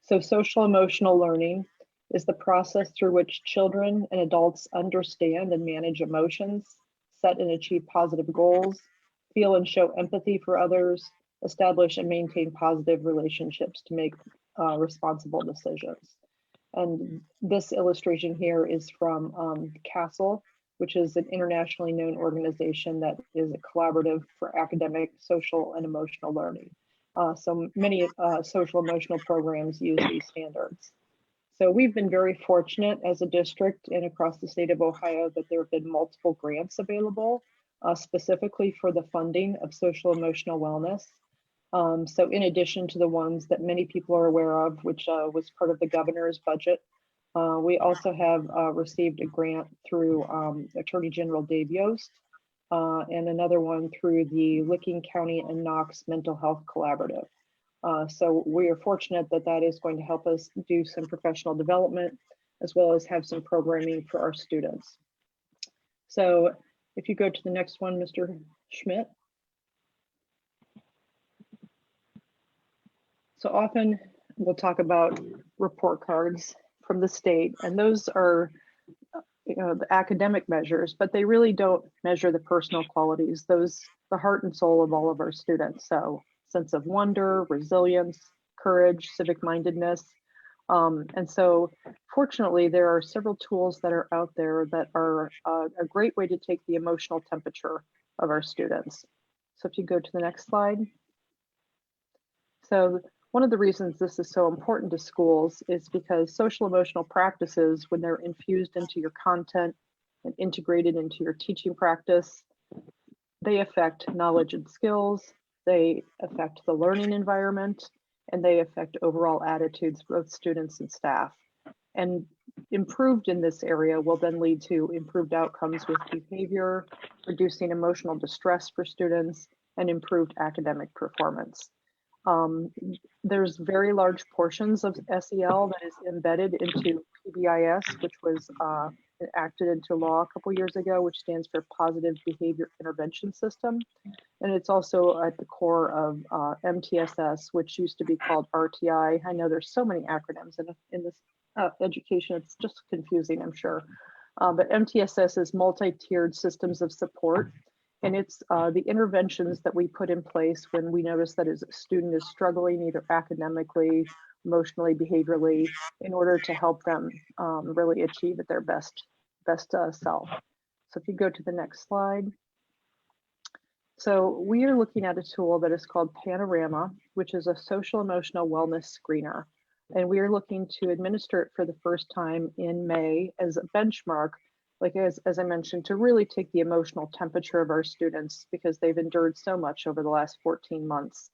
So social emotional learning is the process through which children and adults understand and manage emotions, set and achieve positive goals, feel and show empathy for others, establish and maintain positive relationships to make responsible decisions. And this illustration here is from CASEL, which is an internationally known organization that is a collaborative for academic, social, and emotional learning. So many social emotional programs use these standards. So we've been very fortunate as a district and across the state of Ohio that there have been multiple grants available specifically for the funding of social emotional wellness. So in addition to the ones that many people are aware of, which was part of the governor's budget, we also have received a grant through Attorney General Dave Yost, and another one through the Licking County and Knox Mental Health Collaborative. So we are fortunate that that is going to help us do some professional development, as well as have some programming for our students. So if you go to the next one, Mr. Schmidt. So often we'll talk about report cards from the state, and those are the academic measures, but they really don't measure the personal qualities, the heart and soul of all of our students. So sense of wonder, resilience, courage, civic mindedness. And so fortunately, there are several tools that are out there that are a great way to take the emotional temperature of our students. So if you go to the next slide. So one of the reasons this is so important to schools is because social emotional practices, when they're infused into your content and integrated into your teaching practice, they affect knowledge and skills, they affect the learning environment, and they affect overall attitudes for both students and staff. And improved in this area will then lead to improved outcomes with behavior, reducing emotional distress for students, and improved academic performance. There's very large portions of SEL that is embedded into PBIS, which was enacted into law a couple years ago, which stands for Positive Behavior Intervention System. And it's also at the core of MTSS, which used to be called RTI. I know there's so many acronyms in this education, it's just confusing, I'm sure. But MTSS is multi-tiered systems of support. And it's the interventions that we put in place when we notice that a student is struggling either academically, emotionally, behaviorally, in order to help them really achieve at their best best self. So if you go to the next slide. So we are looking at a tool that is called Panorama, which is a social emotional wellness screener. And we are looking to administer it for the first time in May as a benchmark, like as I mentioned, to really take the emotional temperature of our students because they've endured so much over the last 14 months.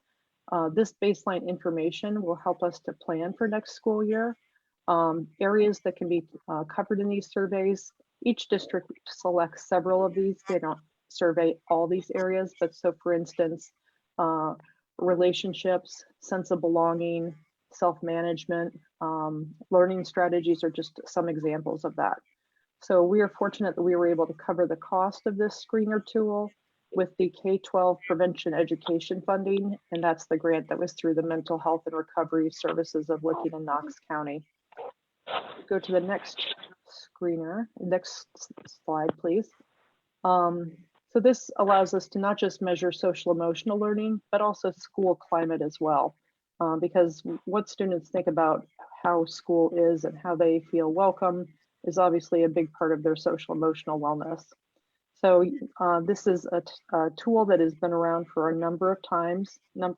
This baseline information will help us to plan for next school year. Areas that can be covered in these surveys, each district selects several of these. They don't survey all these areas, but so for instance, relationships, sense of belonging, self-management, learning strategies are just some examples of that. So we are fortunate that we were able to cover the cost of this screener tool with the K-12 prevention education funding, and that's the grant that was through the Mental Health and Recovery Services of Licking and Knox County. Go to the next screener, next slide, please. So this allows us to not just measure social emotional learning, but also school climate as well. Because what students think about how school is and how they feel welcome is obviously a big part of their social emotional wellness. So this is a tool that has been around for a number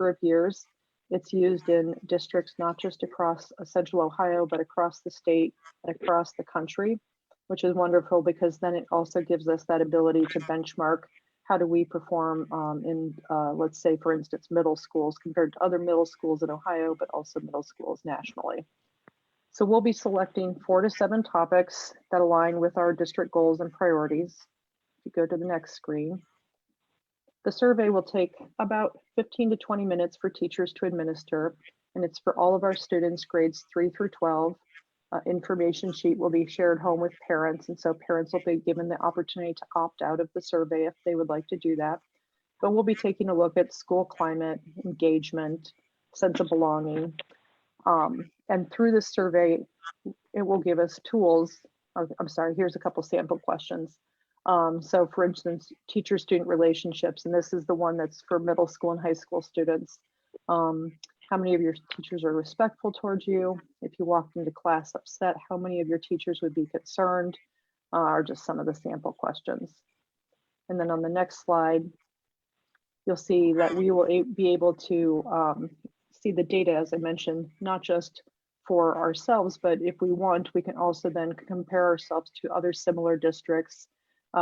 of years. It's used in districts not just across Central Ohio, but across the state and across the country, which is wonderful because then it also gives us that ability to benchmark how do we perform in, let's say, for instance, middle schools compared to other middle schools in Ohio, but also middle schools nationally. So we'll be selecting 4 to 7 topics that align with our district goals and priorities. If you go to the next screen. The survey will take about 15 to 20 minutes for teachers to administer, and it's for all of our students, grades 3 through 12. Information sheet will be shared home with parents, and so parents will be given the opportunity to opt out of the survey if they would like to do that. But we'll be taking a look at school climate, engagement, sense of belonging, and through this survey, it will give us tools. I'm sorry, here's a couple sample questions. So for instance, teacher-student relationships, and this is the one that's for middle school and high school students. How many of your teachers are respectful towards you? If you walked into class upset, how many of your teachers would be concerned? Are just some of the sample questions. And then on the next slide, you'll see that we will be able to see the data, as I mentioned, not just for ourselves, but if we want, we can also then compare ourselves to other similar districts.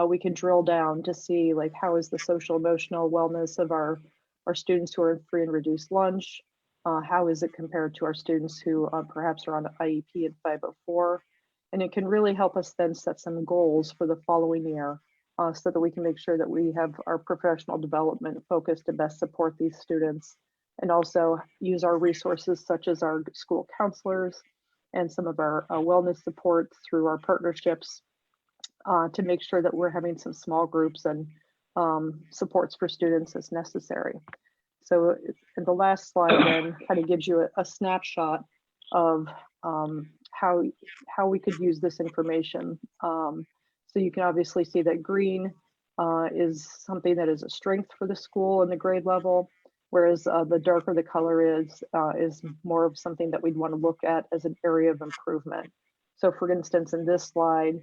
We can drill down to see like how is the social emotional wellness of our students who are in free and reduced lunch. How is it compared to our students who perhaps are on the IEP and 504? And it can really help us then set some goals for the following year so that we can make sure that we have our professional development focused to best support these students and also use our resources such as our school counselors and some of our wellness support through our partnerships to make sure that we're having some small groups and supports for students as necessary. So in the last slide then kind of gives you a snapshot of how we could use this information. So you can obviously see that green is something that is a strength for the school and the grade level, whereas the darker the color is more of something that we'd want to look at as an area of improvement. So for instance, in this slide,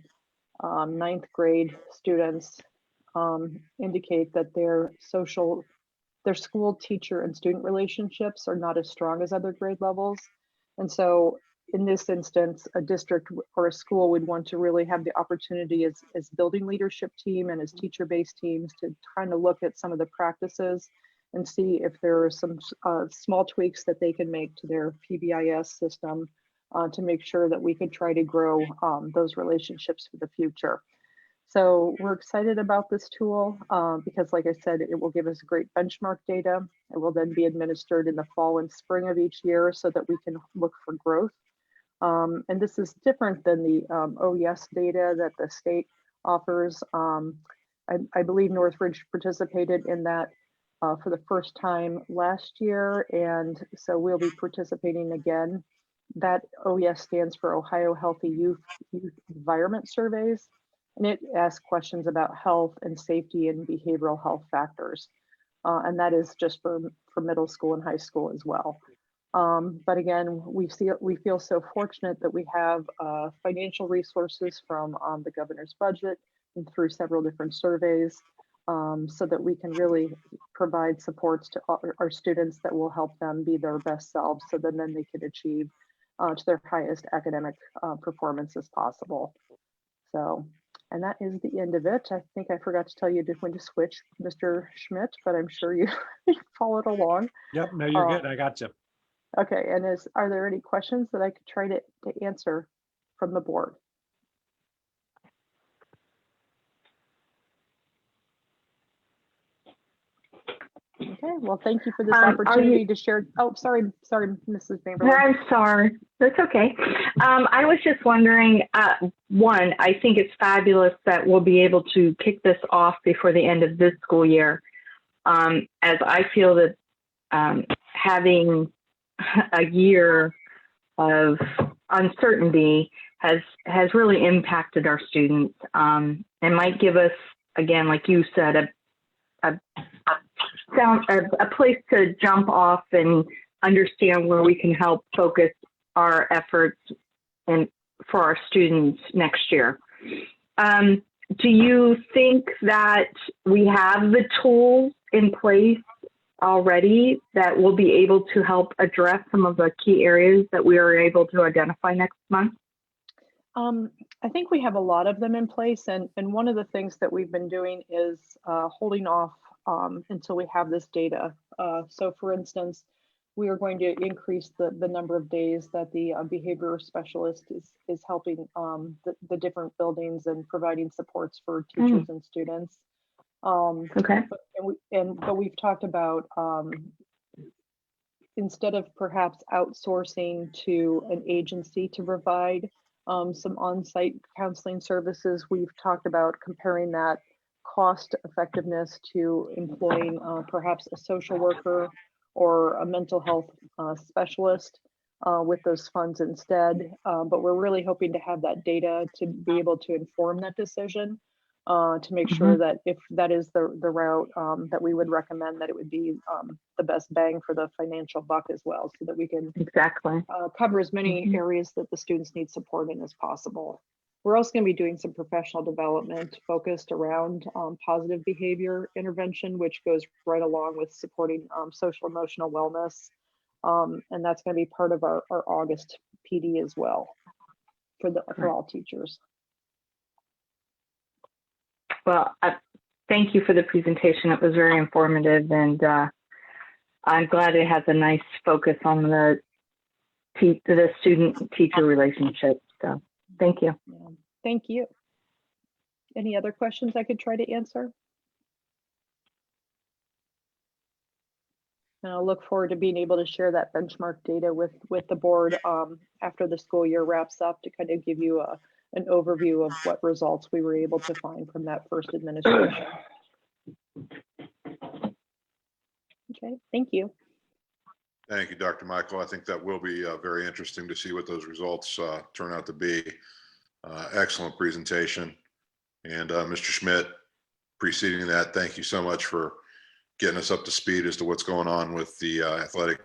9th grade students indicate that their school teacher and student relationships are not as strong as other grade levels. And so in this instance, a district or a school would want to really have the opportunity as building leadership team and as teacher-based teams to kind of look at some of the practices and see if there are some small tweaks that they can make to their PBIS system to make sure that we could try to grow those relationships for the future. So we're excited about this tool because, like I said, it will give us great benchmark data. It will then be administered in the fall and spring of each year so that we can look for growth. And this is different than the OES data that the state offers. I believe Northridge participated in that for the first time last year, and so we'll be participating again. That OES stands for Ohio Healthy Youth Environment Surveys, and it asks questions about health and safety and behavioral health factors. And that is just for middle school and high school as well. But again, we feel so fortunate that we have financial resources from the governor's budget and through several different surveys, so that we can really provide supports to our students that will help them be their best selves, so that then they can achieve to their highest academic performance as possible. So, and that is the end of it. I think I forgot to tell you when to switch, Mr. Schmidt, but I'm sure you followed along. Yep, no, you're good. I got you. Okay, and are there any questions that I could try to answer from the board? Okay, well, thank you for this opportunity to share. Oh, sorry, Mrs. Chamberlain. I'm sorry. That's okay. I was just wondering, one, I think it's fabulous that we'll be able to kick this off before the end of this school year, as I feel that having a year of uncertainty has really impacted our students, and might give us, again, like you said, a place to jump off and understand where we can help focus our efforts and for our students next year. Do you think that we have the tools in place already that will be able to help address some of the key areas that we are able to identify next month? I think we have a lot of them in place, and one of the things that we've been doing is holding off until we have this data. So for instance, we are going to increase the number of days that the behavior specialist is helping the different buildings and providing supports for teachers and students. Okay. But we've talked about instead of perhaps outsourcing to an agency to provide some on-site counseling services, we've talked about comparing that cost effectiveness to employing perhaps a social worker or a mental health specialist with those funds instead. But we're really hoping to have that data to be able to inform that decision, to make sure that if that is the route that we would recommend, that it would be the best bang for the financial buck as well, so that we can cover as many areas that the students need support in as possible. We're also going to be doing some professional development focused around positive behavior intervention, which goes right along with supporting social emotional wellness. And that's going to be part of our August PD as well for all teachers. Well, thank you for the presentation. It was very informative, and I'm glad it has a nice focus on the student-teacher relationship. So thank you. Yeah, thank you. Any other questions I could try to answer? And I'll look forward to being able to share that benchmark data with the board after the school year wraps up, to kind of give you an overview of what results we were able to find from that first administration. Okay, thank you. Thank you, Dr. Michael. I think that will be very interesting to see what those results turn out to be. Excellent presentation. And Mr. Schmidt, preceding that, thank you so much for getting us up to speed as to what's going on with the athletic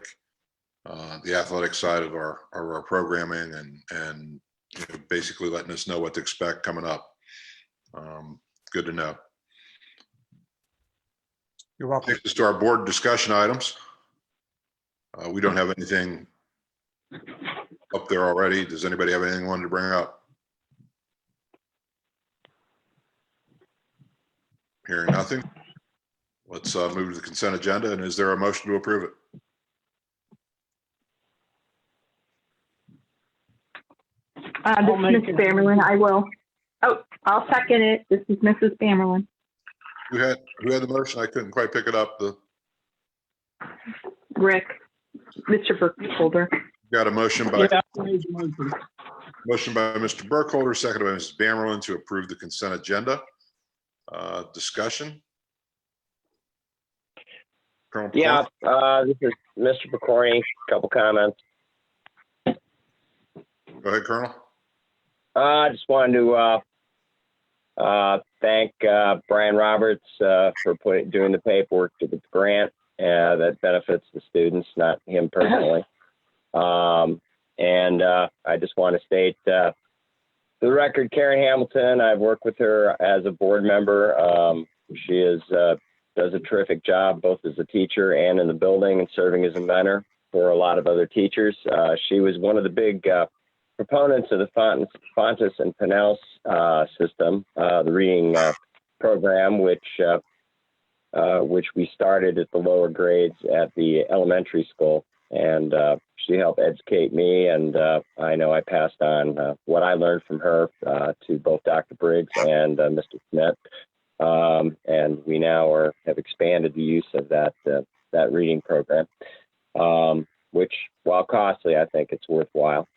side of our programming, and you know, basically letting us know what to expect coming up. Good to know. You're welcome. Takes us to our board discussion items. We don't have anything up there already. Does anybody have anything wanted to bring up? Hearing nothing. Let's move to the consent agenda. And is there a motion to approve it? This is Mrs. Bamerlin. I will. Oh, I'll second it. This is Mrs. Bamerlin. Who had the motion? I couldn't quite pick it up. Rick, Mr. Burkholder. Got a motion by Motion by Mr. Burkholder, seconded by Mrs. Bamerlin to approve the consent agenda. Discussion. Colonel Yeah, this is Mr. Picorni. Couple comments. Go ahead, Colonel. I just wanted to thank Brian Roberts for doing the paperwork to the grant that benefits the students, not him personally. And I just want to state, for the record, Karen Hamilton, I've worked with her as a board member. She does a terrific job, both as a teacher and in the building, and serving as a mentor for a lot of other teachers. She was one of the big proponents of the Fontes and Pinnell system, the reading program, which we started at the lower grades at the elementary school. And she helped educate me, and I know I passed on what I learned from her to both Dr. Briggs and Mr. Smith. And we now have expanded the use of that reading program, which, while costly, I think it's worthwhile.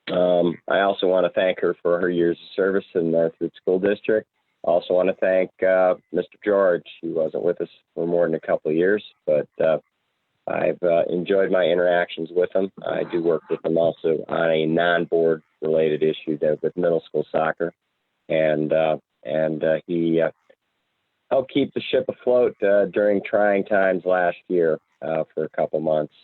I also want to thank her for her years of service in the Northridge School District. Also want to thank Mr. George. He wasn't with us for more than a couple of years, but I've enjoyed my interactions with him. I do work with him also on a non-board related issue with middle school soccer, and he helped keep the ship afloat during trying times last year for a couple months.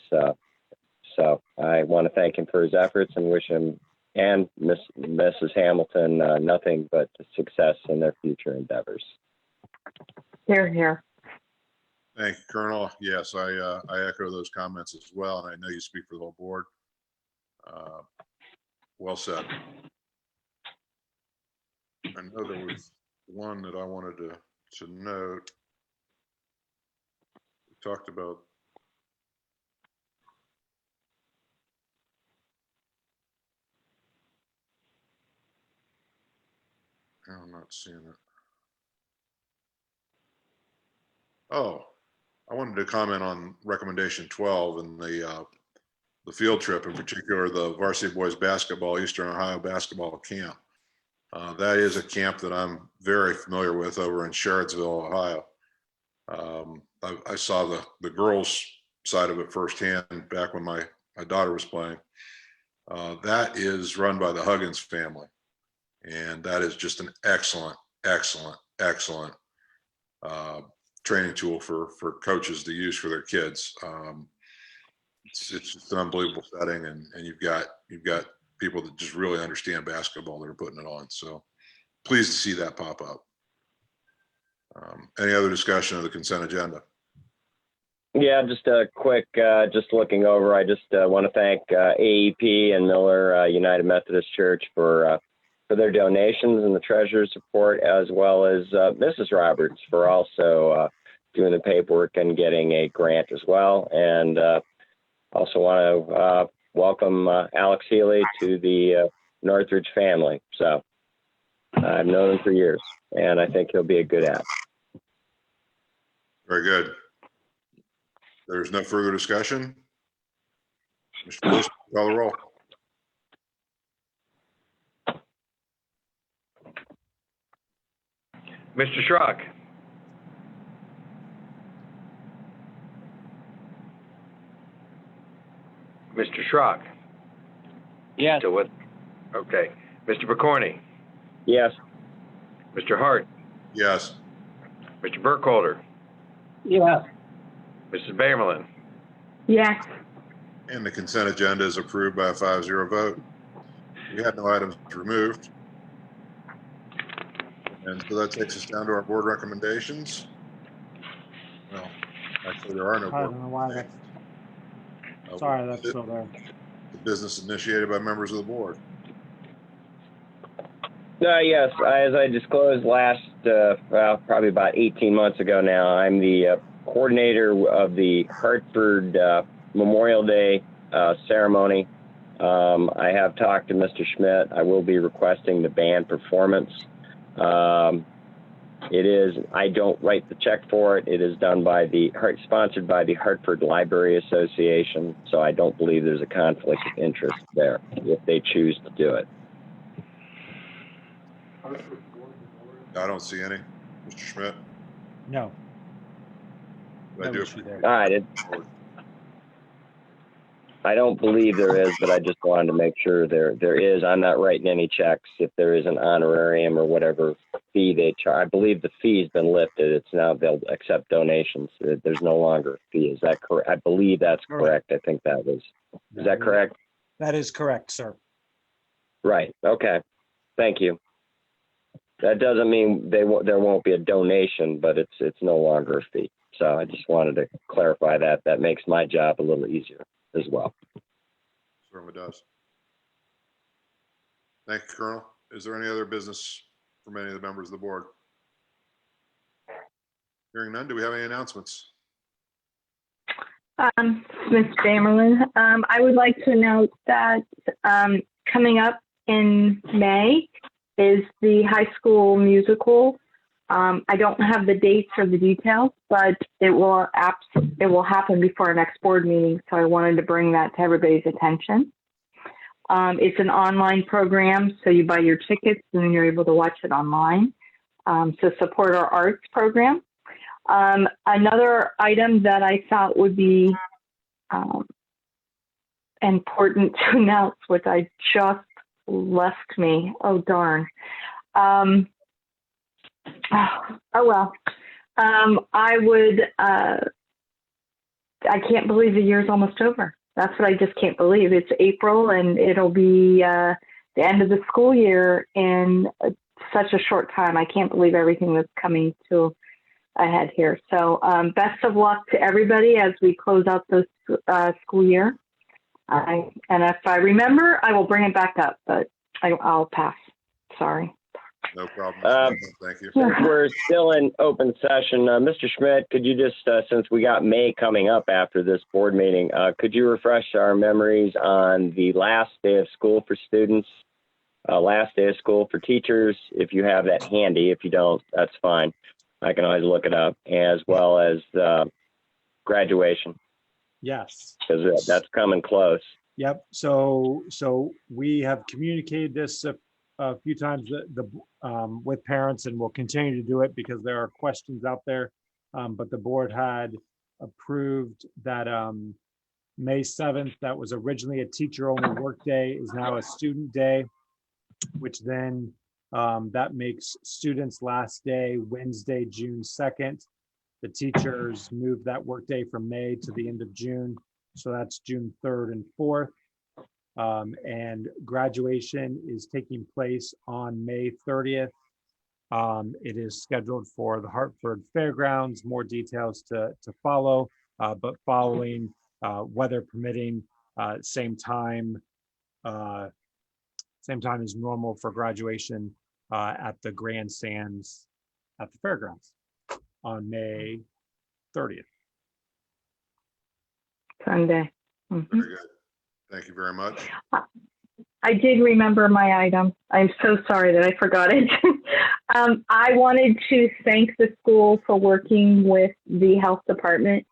So I want to thank him for his efforts and wish him and Mrs. Hamilton nothing but success in their future endeavors. Here, here. Thank you, Colonel. Yes, I echo those comments as well, and I know you speak for the whole board. Well said. I know there was one that I wanted to note. We talked about I'm not seeing it. Oh, I wanted to comment on recommendation 12 and the field trip, in particular, the varsity boys basketball, Eastern Ohio basketball camp. That is a camp that I'm very familiar with over in Sherrodsville, Ohio. I saw the girls' side of it firsthand back when my daughter was playing. That is run by the Huggins family. And that is just an excellent training tool for coaches to use for their kids. It's just an unbelievable setting, and you've got people that just really understand basketball that are putting it on. So pleased to see that pop up. Any other discussion of the consent agenda? Yeah, just a quick, just looking over, I just want to thank AEP and Miller United Methodist Church for their donations and the treasurer's support, as well as Mrs. Roberts for also doing the paperwork and getting a grant as well. And also want to welcome Alex Healey to the Northridge family. So I've known him for years, and I think he'll be a good add. Very good. There's no further discussion. Mr. Lewis, call the roll. Mr. Schrock. Mr. Schrock. Yes. Still with? Okay. Mr. Picorni. Yes. Mr. Hart. Yes. Mr. Burkholder. Yes. Mrs. Bamerlin. Yes. And the consent agenda is approved by a 5-0 vote. We had no items removed. And so that takes us down to our board recommendations. Well, actually, there are no I board don't know why that's, recommendations. sorry, that's still there. The business initiated by members of the board. Yes, as I disclosed last, probably about 18 months ago now, I'm the coordinator of the Hartford Memorial Day ceremony. I have talked to Mr. Schmidt. I will be requesting the band performance. It is, I don't write the check for it. It is done by sponsored by the Hartford Library Association. So I don't believe there's a conflict of interest there if they choose to do it. I don't see any. Mr. Schmidt? No. I No do issue there. All right. I don't believe there is, but I just wanted to make sure there is. I'm not writing any checks if there is an honorarium or whatever fee they charge. I believe the fee's been lifted. It's now they'll accept donations. There's no longer a fee. Is that correct? I believe that's correct. I think that was. Is that correct? That is correct, sir. Right. Okay. Thank you. That doesn't mean there won't be a donation, but it's no longer a fee. So I just wanted to clarify that. That makes my job a little easier as well. Certainly does. Thank you, Colonel. Is there any other business from any of the members of the board? Hearing none, do we have any announcements? Ms. Damerlin, I would like to announce that coming up in May is the high school musical. I don't have the dates or the details, but it will happen before our next board meeting. So I wanted to bring that to everybody's attention. It's an online program, so you buy your tickets and then you're able to watch it online. So support our arts program. Another item that I thought would be important to announce, which I just left me. Oh, darn. Oh well. I can't believe the year's almost over. That's what I just can't believe. It's April and it'll be the end of the school year in such a short time. I can't believe everything that's coming to a head here. So best of luck to everybody as we close out this school year. And if I remember, I will bring it back up, but I'll pass. Sorry. No problem. Thank you. Since we're still in open session, Mr. Schmidt, could you just, since we got May coming up after this board meeting, could you refresh our memories on the last day of school for students, last day of school for teachers? If you have that handy, if you don't, that's fine. I can always look it up, as well as graduation. Yes. Because that's coming close. Yep. So we have communicated this a few times with parents, and we'll continue to do it because there are questions out there. But the board had approved that May 7th, that was originally a teacher-only work day, is now a student day, which then that makes students' last day Wednesday, June 2nd. The teachers moved that work day from May to the end of June. So that's June 3rd and 4th. And graduation is taking place on May 30th. It is scheduled for the Hartford Fairgrounds. More details to follow, but following weather permitting, same time as normal for graduation at the grandstands at the fairgrounds on May 30th. Sunday. Mm-hmm. Very good. Thank you very much. I did remember my item. I'm so sorry that I forgot it. I wanted to thank the school for working with the health department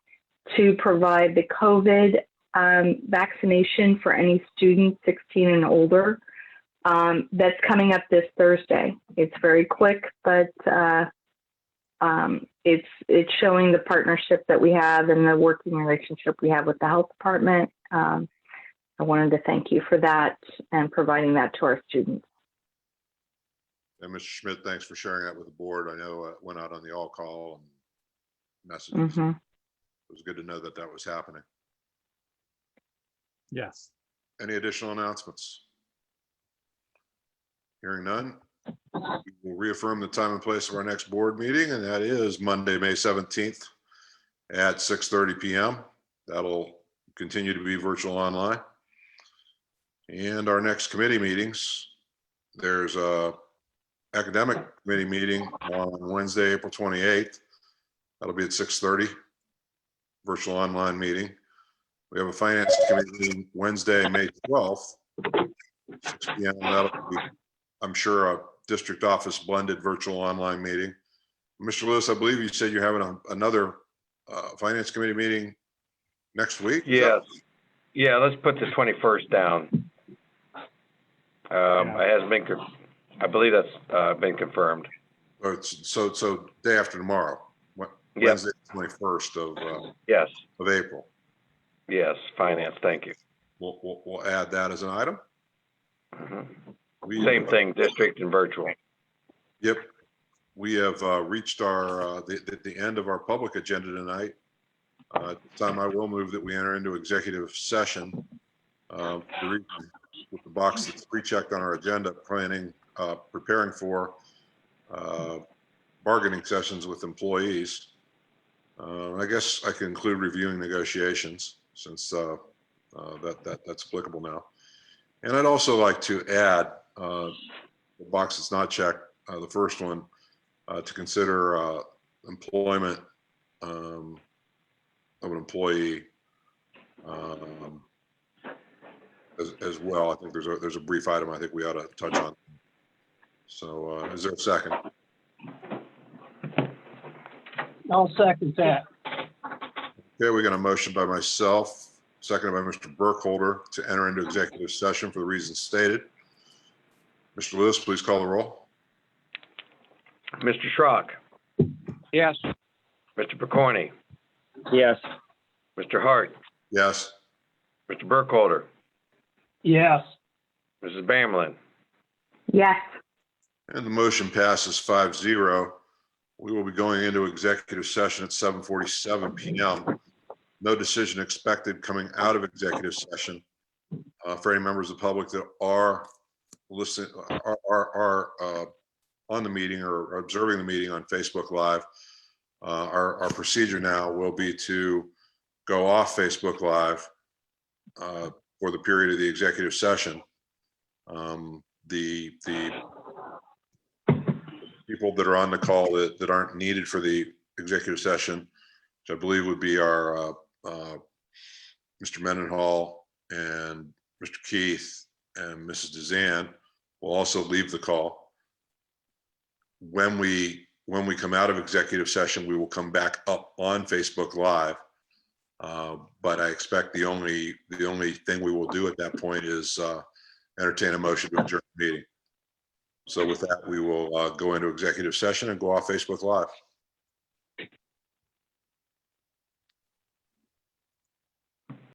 to provide the COVID vaccination for any students 16 and older. That's coming up this Thursday. It's very quick, but it's showing the partnership that we have and the working relationship we have with the health department. I wanted to thank you for that and providing that to our students. And Mr. Schmidt, thanks for sharing that with the board. I know it went out on the all call and messages. Mm-hmm. It was good to know that that was happening. Yes. Any additional announcements? Hearing none, we will reaffirm the time and place of our next board meeting, and that is Monday, May 17th at 6:30 p.m. That'll continue to be virtual online. And our next committee meetings, there's a academic committee meeting on Wednesday, April 28th. That'll be at 6:30, virtual online meeting. We have a finance committee meeting Wednesday, May 12th, 6 p.m. That'll be, I'm sure, a district office blended virtual online meeting. Mr. Lewis, I believe you said you're having another finance committee meeting next week? Yeah. Yeah, let's put the 21st down. It hasn't been, I believe that's been confirmed. So day after tomorrow, Wednesday, 21st of yes, of April. Yes, finance. Thank you. we'll add that as an item. Same thing, district and virtual. Yep. We have reached our the end of our public agenda tonight. At this time, I will move that we enter into executive session. With the box that's pre-checked on our agenda, preparing for bargaining sessions with employees. I guess I can include reviewing negotiations since that's applicable now. And I'd also like to add the box that's not checked, the first one, to consider employment of an employee as well. I think there's a brief item I think we ought to touch on. So is there a second? I'll second that. Okay, we got a motion by myself, seconded by Mr. Burkholder to enter into executive session for the reasons stated. Mr. Lewis, please call the roll. Mr. Schrock, Yes. Mr. Picorni, Yes. Mr. Hart, Yes. Mr. Burkholder, Yes. Mrs. Bamlin. Yes. And the motion passes 5-0. We will be going into executive session at 7:47 p.m. No decision expected coming out of executive session. For any members of the public that are listening, are on the meeting or observing the meeting on Facebook Live, our procedure now will be to go off Facebook Live for the period of the executive session. The people that are on the call that aren't needed for the executive session, which I believe would be our Mr. Mendenhall and Mr. Keith and Mrs. DeZan, will also leave the call. When we come out of executive session, we will come back up on Facebook Live. But I expect the only thing we will do at that point is entertain a motion to adjourn the meeting. So with that, we will go into executive session and go off Facebook Live.